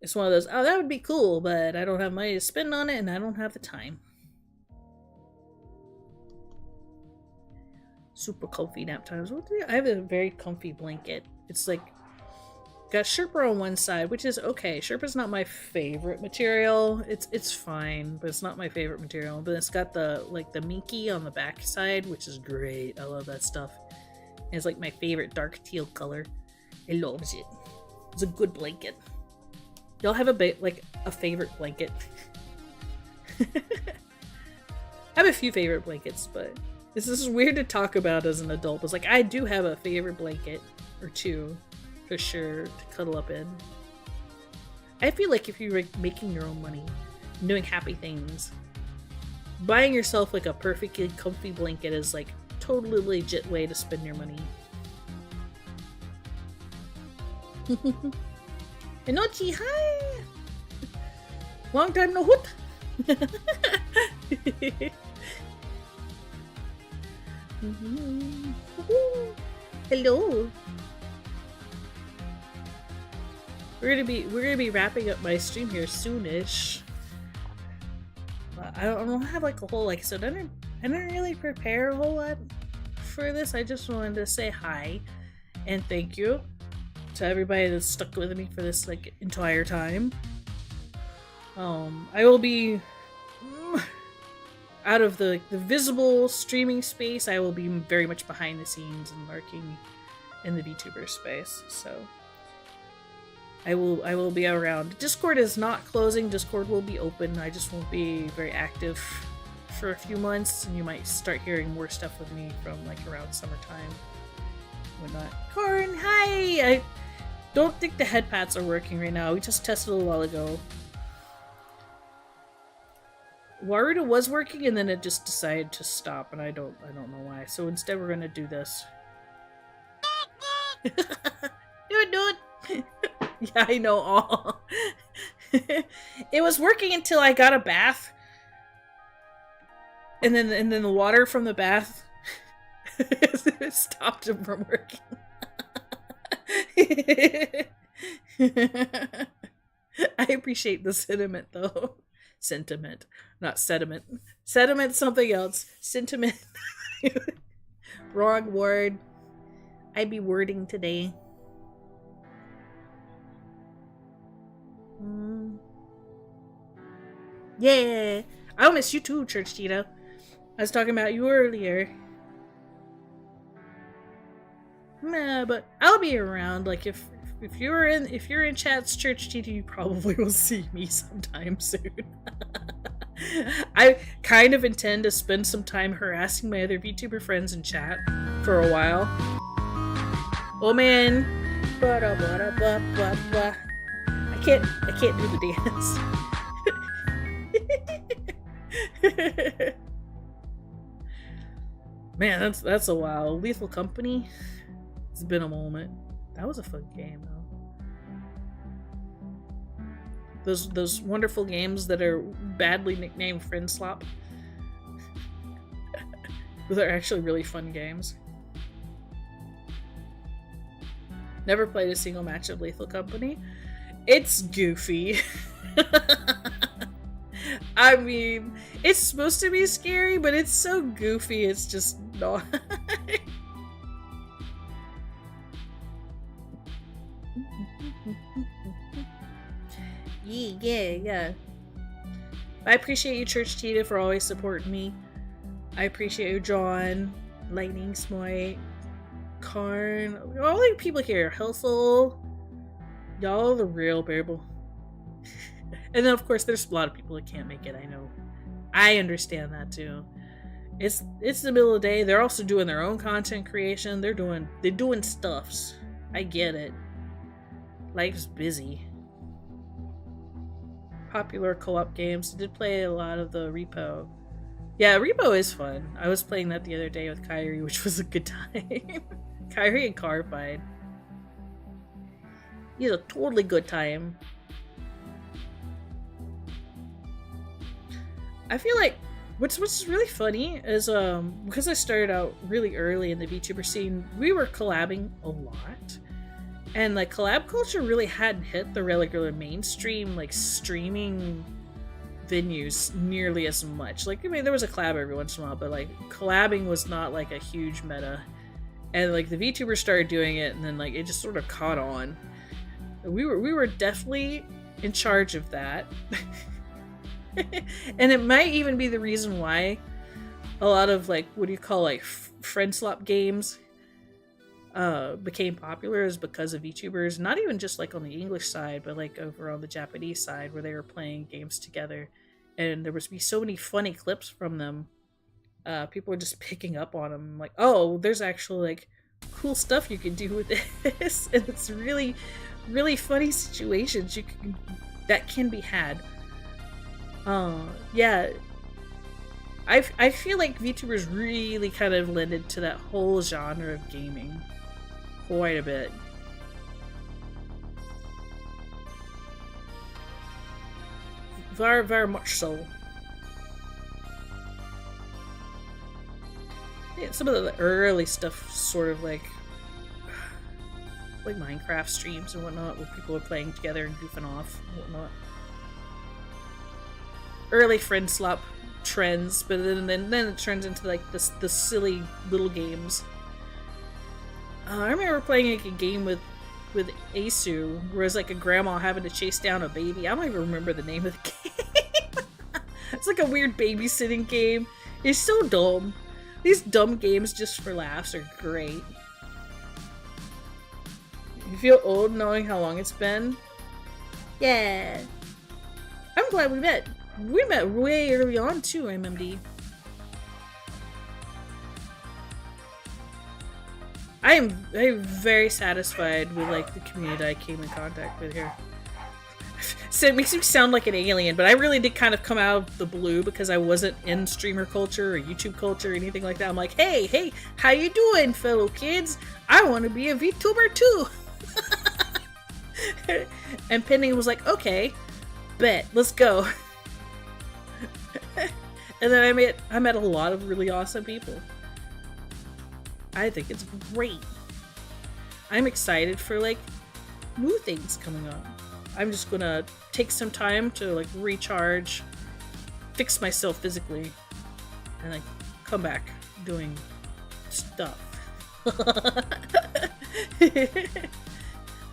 S1: It's one of those, oh, that would be cool, but I don't have money to spend on it and I don't have the time. Super comfy nap times. I have a very comfy blanket. It's like got Sherpa on one side, which is okay. Sherpa's not my favorite material. It's fine, but it's not my favorite material. But it's got the minky on the back side, which is great. I love that stuff. And it's like my favorite dark teal color. I love it. It's a good blanket. Y'all have a favorite blanket? I have a few favorite blankets, but this is weird to talk about as an adult. It's like I do have a favorite blanket or two. For sure, to cuddle up in. I feel like if you're making your own money, doing happy things, buying yourself like a perfectly comfy blanket is like totally legit way to spend your money. Enochi, hi! Long time no hoot! Hello! We're gonna be wrapping up my stream here soonish. I don't have like a whole I didn't really prepare a whole lot for this. I just wanted to say hi and thank you to everybody that's stuck with me for this like entire time. I will be out of the visible streaming space. I will be very much behind the scenes and lurking in the VTuber space. So. I will be around. Discord is not closing. Discord will be open. I just won't be very active for a few months, and you might start hearing more stuff with me from like around summertime. Whatnot. Corn, hi! I don't think the head pads are working right now. We just tested a little while ago. Waruda was working, and then it just decided to stop, and I don't know why. So instead, we're gonna do this. Do it. Yeah, I know all. It was working until I got a bath. And then the water from the bath it stopped him from working. I appreciate the sentiment though. Sentiment, not sediment. Sediment something else. Sentiment. Wrong word. I be wording today. Yeah, I'll miss you too, Church Tito. I was talking about you earlier. Nah, but I'll be around. Like if you're in chat's Church Tito, you probably will see me sometime soon. I kind of intend to spend some time harassing my other VTuber friends in chat for a while. Oh man. I can't do the dance. Man, that's a while. Lethal Company. It's been a moment. That was a fun game though. Those wonderful games that are badly nicknamed friend slop. They're actually really fun games. Never played a single match of Lethal Company. It's goofy. I mean, it's supposed to be scary, but it's so goofy, it's just not. Yeah. I appreciate you, Church Tita, for always supporting me. I appreciate you, John, Lightning Smite, Karn, all the people here, Healthful. Y'all are the real people. And then, of course, there's a lot of people that can't make it, I know. I understand that, too. It's the middle of the day. They're also doing their own content creation. They're doing stuffs. I get it. Life's busy. Popular co-op games. I did play a lot of the Repo. Yeah, Repo is fun. I was playing that the other day with Kyrie, which was a good time. Kyrie and Carbide. It's a totally good time. I feel like what's really funny is because I started out really early in the VTuber scene, we were collabing a lot. And like collab culture really hadn't hit the regular mainstream like streaming venues nearly as much. Like, I mean, there was a collab every once in a while, but like collabing was not like a huge meta. And like the VTubers started doing it, and then like it just sort of caught on. We were definitely in charge of that. And it might even be the reason why a lot of like, what do you call, like friend slop games became popular, is because of VTubers. Not even just like on the English side, but like over on the Japanese side, where they were playing games together, and there was be so many funny clips from them. People were just picking up on them, like, oh, there's actually like cool stuff you can do with this. And it's really, really funny situations that can be had. Yeah, I feel like VTubers really kind of lended to that whole genre of gaming quite a bit. Very, very much so. Yeah, some of the early stuff, sort of like Minecraft streams and whatnot, where people are playing together and goofing off and whatnot. Early friend slop trends, but then it turns into like the silly little games. I remember playing like a game with Asu, where it's like a grandma having to chase down a baby. I don't even remember the name of the game. It's like a weird babysitting game. It's so dumb. These dumb games just for laughs are great. You feel old knowing how long it's been? Yeah. I'm glad we met. We met way early on too, MMD. I'm very satisfied with like the community I came in contact with here. So it makes me sound like an alien, but I really did kind of come out of the blue because I wasn't in streamer culture or YouTube culture or anything like that. I'm like, hey, how you doing, fellow kids? I want to be a VTuber too. And Penny was like, okay, bet, let's go. And then I met a lot of really awesome people. I think it's great. I'm excited for like new things coming up. I'm just gonna take some time to like recharge, fix myself physically, and like come back doing stuff.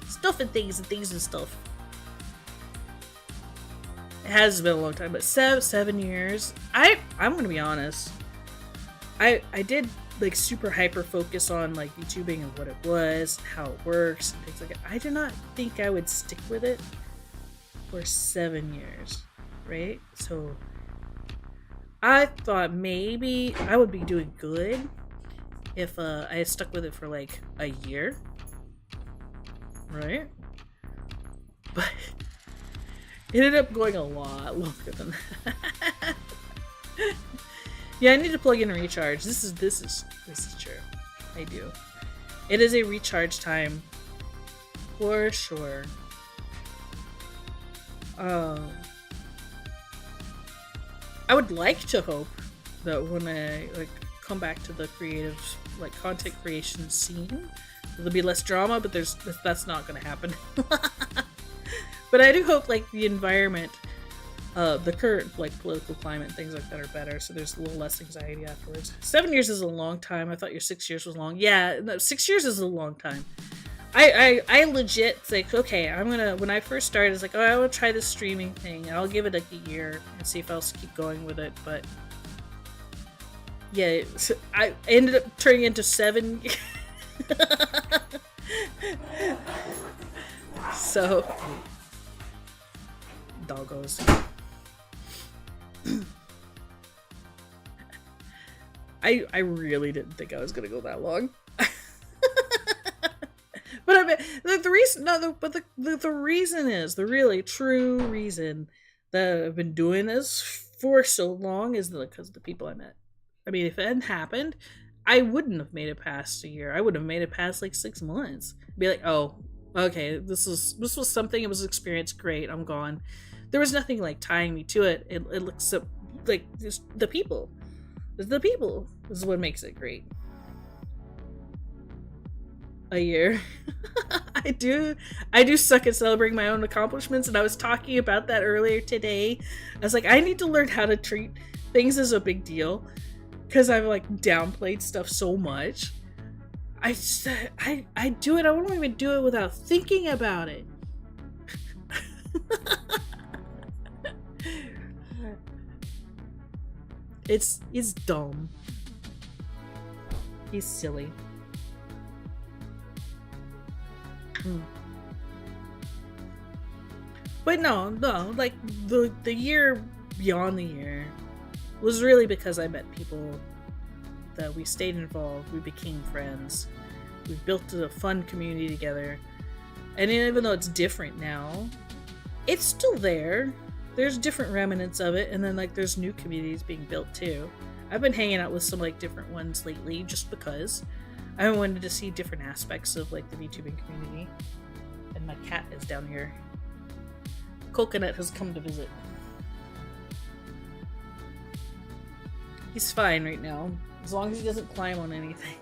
S1: Stuff and things and things and stuff. It has been a long time, but 7 years. I'm gonna be honest. I did like super hyper focus on like YouTubing and what it was, how it works, and things like that. I did not think I would stick with it for 7 years, right? So I thought maybe I would be doing good if I had stuck with it for like a year, right? But It ended up going a lot longer than that. Yeah, I need to plug in and recharge. This is true. I do. It is a recharge time for sure. I would like to hope that when I like come back to the creative like content creation scene, there'll be less drama, but that's not going to happen. But I do hope like the environment, the current like political climate, things like that are better, so there's a little less anxiety afterwards. 7 years is a long time. I thought your 6 years was long. Yeah, no, 6 years is a long time. I legit like, okay, I'm gonna, when I first started, it's like, oh, I will try this streaming thing, and I'll give it like a year and see if I'll keep going with it. But yeah, I ended up turning into 7. So, doggos. I really didn't think I was gonna go that long. But I mean, the reason, the reason is, the really true reason that I've been doing this for so long is because of the people I met. I mean, if it hadn't happened, I wouldn't have made it past a year. I would have made it past like 6 months. Be like, oh, okay, this was something. It was an experience. Great, I'm gone. There was nothing like tying me to it. It looks like just the people. The people is what makes it great. A year. I do suck at celebrating my own accomplishments, and I was talking about that earlier today. I was like, I need to learn how to treat things as a big deal, because I've like downplayed stuff so much. I do it. I won't even do it without thinking about it. It's dumb. He's silly. But no, like the year beyond the year was really because I met people that we stayed involved, we became friends, we built a fun community together, and even though it's different now, it's still there. There's different remnants of it, and then like there's new communities being built too. I've been hanging out with some like different ones lately just because I wanted to see different aspects of like the VTubing community. And my cat is down here. Coconut has come to visit. He's fine right now, as long as he doesn't climb on anything.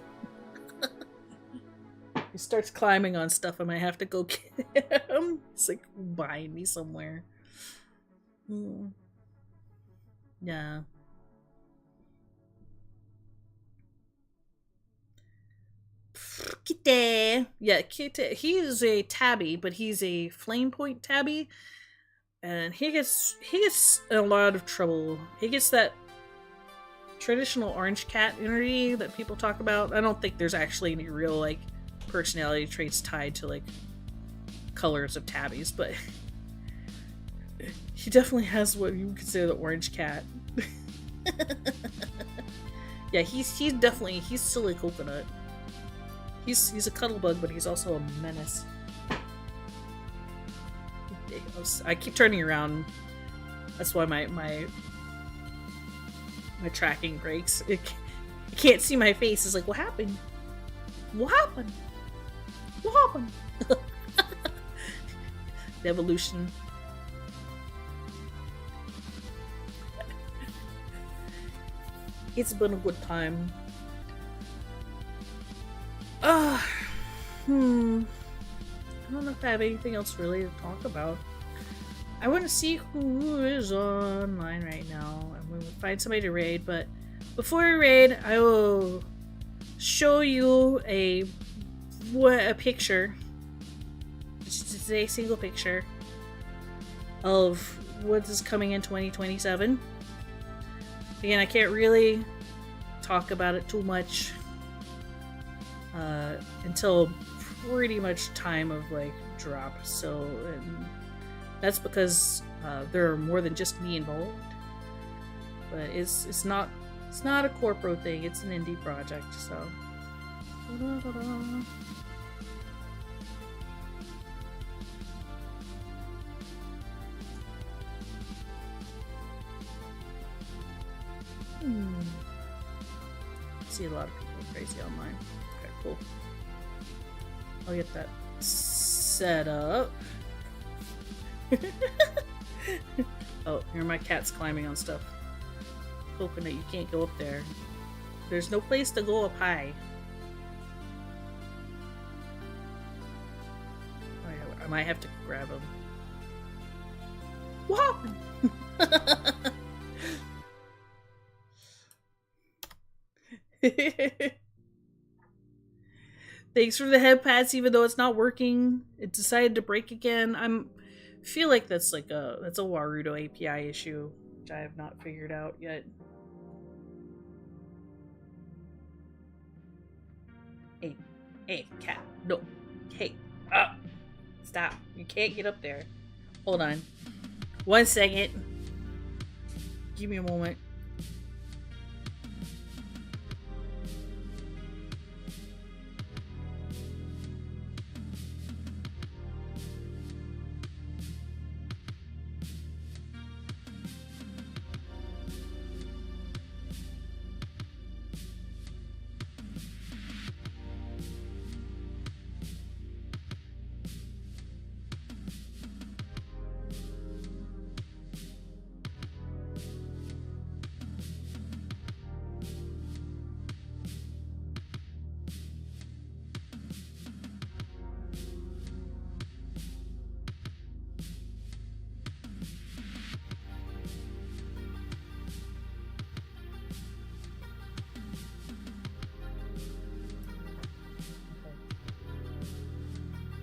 S1: He starts climbing on stuff, I might have to go get him. It's like behind me somewhere. Yeah. Kitty. Yeah, Kitty. He is a tabby, but he's a flame point tabby, and he gets in a lot of trouble. He gets that traditional orange cat energy that people talk about. I don't think there's actually any real like personality traits tied to like colors of tabbies, but he definitely has what you would consider the orange cat. Yeah, he's silly coconut. He's a cuddle bug, but he's also a menace. I keep turning around. That's why my tracking breaks. You can't see my face. It's like, what happened? What happened? What happened? The evolution. It's been a good time. I don't know if I have anything else really to talk about. I want to see who is online right now. I'm going to find somebody to raid, but before I raid, I will show you a picture. Just a single picture of what is coming in 2027. Again, I can't really talk about it too much until pretty much time of like drop. So and that's because there are more than just me involved. But it's not a corporate thing. It's an indie project. So. See a lot of people crazy online. Okay, cool. I'll get that set up. Oh, here are my cats climbing on stuff. Coconut, you can't go up there. There's no place to go up high. Oh, yeah, I might have to grab them. Whoa! Thanks for the head pats, even though it's not working. It decided to break again. Feel like that's a Warudo API issue, which I have not figured out yet. Hey, cat, no, hey, stop! You can't get up there. Hold on, 1 second. Give me a moment.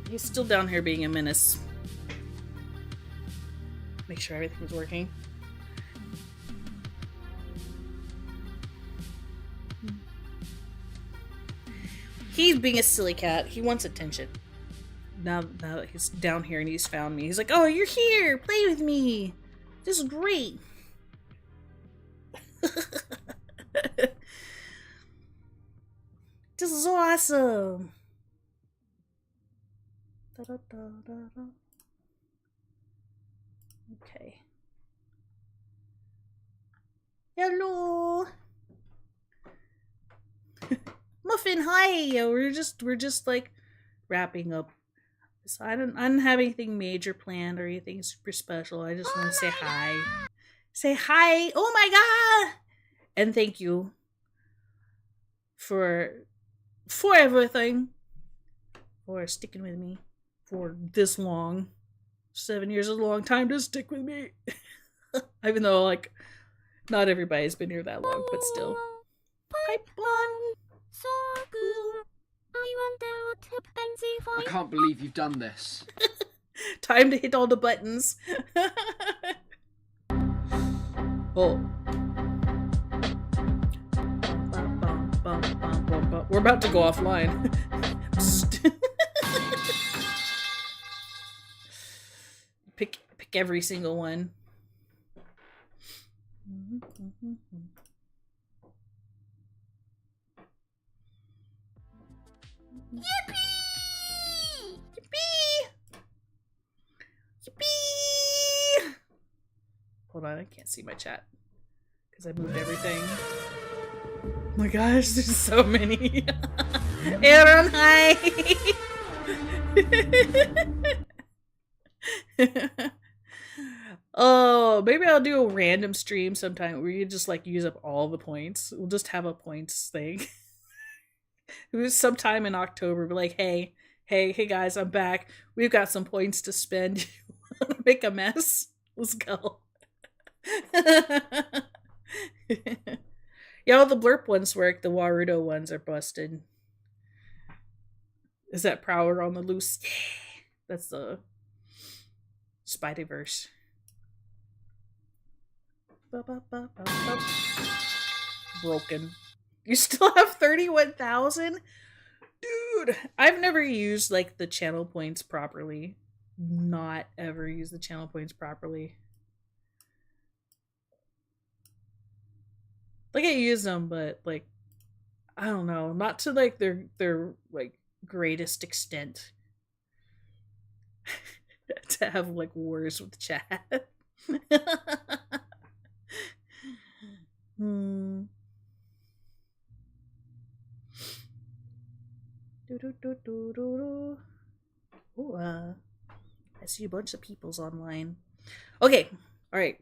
S1: He's still down here being a menace. Make sure everything's working. He's being a silly cat. He wants attention. Now that he's down here and he's found me, he's like, "Oh, you're here! Play with me! This is great!" This is awesome! Okay. Hello, Muffin. Hi. We're just like wrapping up. So I don't have anything major planned or anything super special. I just want to say hi. God. Say hi. Oh my god! And thank you for everything, for sticking with me for this long. 7 years is a long time to stick with me. Even though, like, not everybody's been here that long, but still. Pipeline!
S3: So good.
S4: I can't believe you've done this.
S1: Time to hit all the buttons. Oh. We're about to go offline. Pick every single one.
S3: Yippee!
S1: Yippee! Yippee! Hold on, I can't see my chat because I moved everything. Oh my gosh, there's so many. Aaron, hi! Oh, maybe I'll do a random stream sometime where you just like use up all the points. We'll just have a points thing. It was sometime in October, but like, hey guys, I'm back. We've got some points to spend. Want to make a mess? Let's go. Yeah, all the blurp ones work. The Warudo ones are busted. Is that Prowler on the loose? Yeah, that's the Spideyverse. Broken. You still have 31,000? Dude, I've never used like the channel points properly. Not ever used the channel points properly. Like I use them, but like I don't know, not to like their like greatest extent. To have like wars with chat. Oh, I see a bunch of people's online. Okay, all right.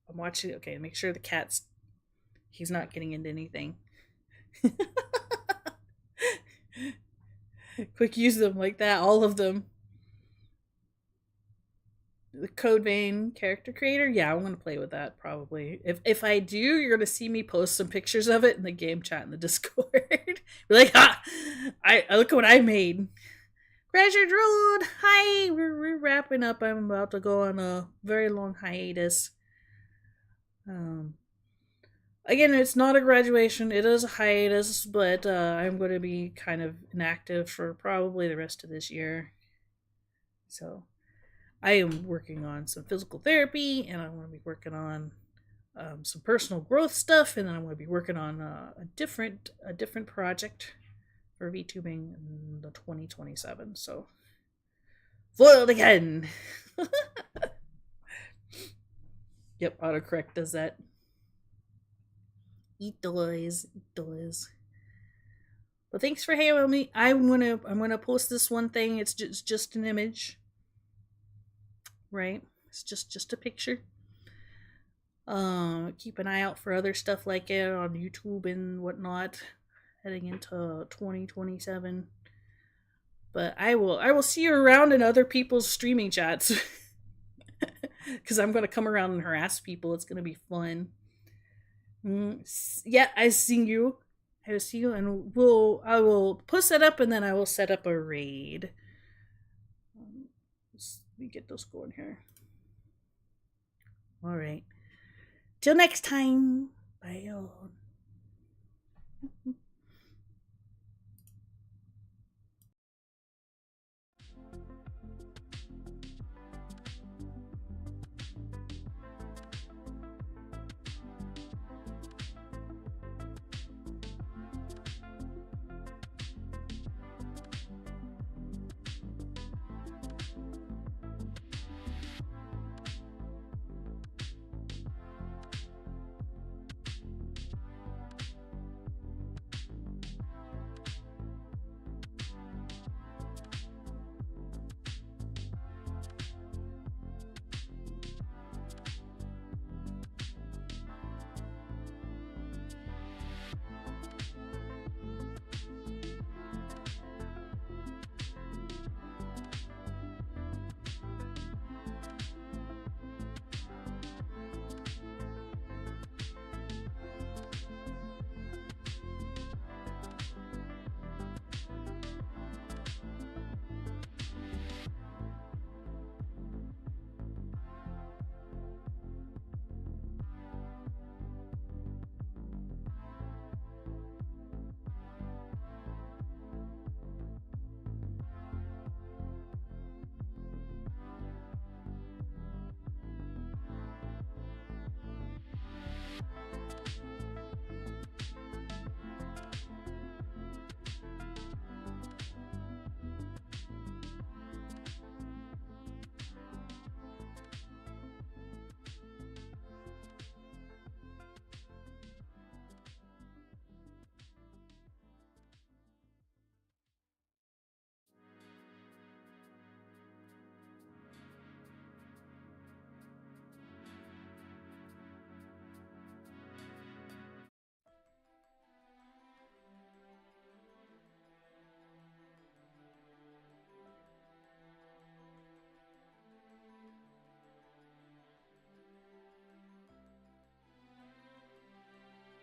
S1: I'm watching. Okay, make sure the cat's. He's not getting into anything. Quick, use them like that. All of them. The Code Vein character creator. Yeah, I'm gonna play with that probably. If I do, you're gonna see me post some pictures of it in the game chat in the Discord. Be like, ha! I look at what I made. Treasure Road. Hi, we're wrapping up. I'm about to go on a very long hiatus. Again, it's not a graduation. It is a hiatus, but I'm going to be kind of inactive for probably the rest of this year. So I am working on some physical therapy, and I'm going to be working on some personal growth stuff, and then I'm going to be working on a different project for VTubing in the 2027. So foiled again. Yep, autocorrect does that. It does. But thanks for hanging with me. I'm gonna post this one thing. It's just an image, right? It's just a picture. Keep an eye out for other stuff like it on YouTube and whatnot, heading into 2027. But I will see you around in other people's streaming chats, because I'm gonna come around and harass people. It's gonna be fun. Yeah, I see you. I see you, and I will post that up, and then I will set up a raid. Let me get those going here. All right. Till next time. Bye, y'all.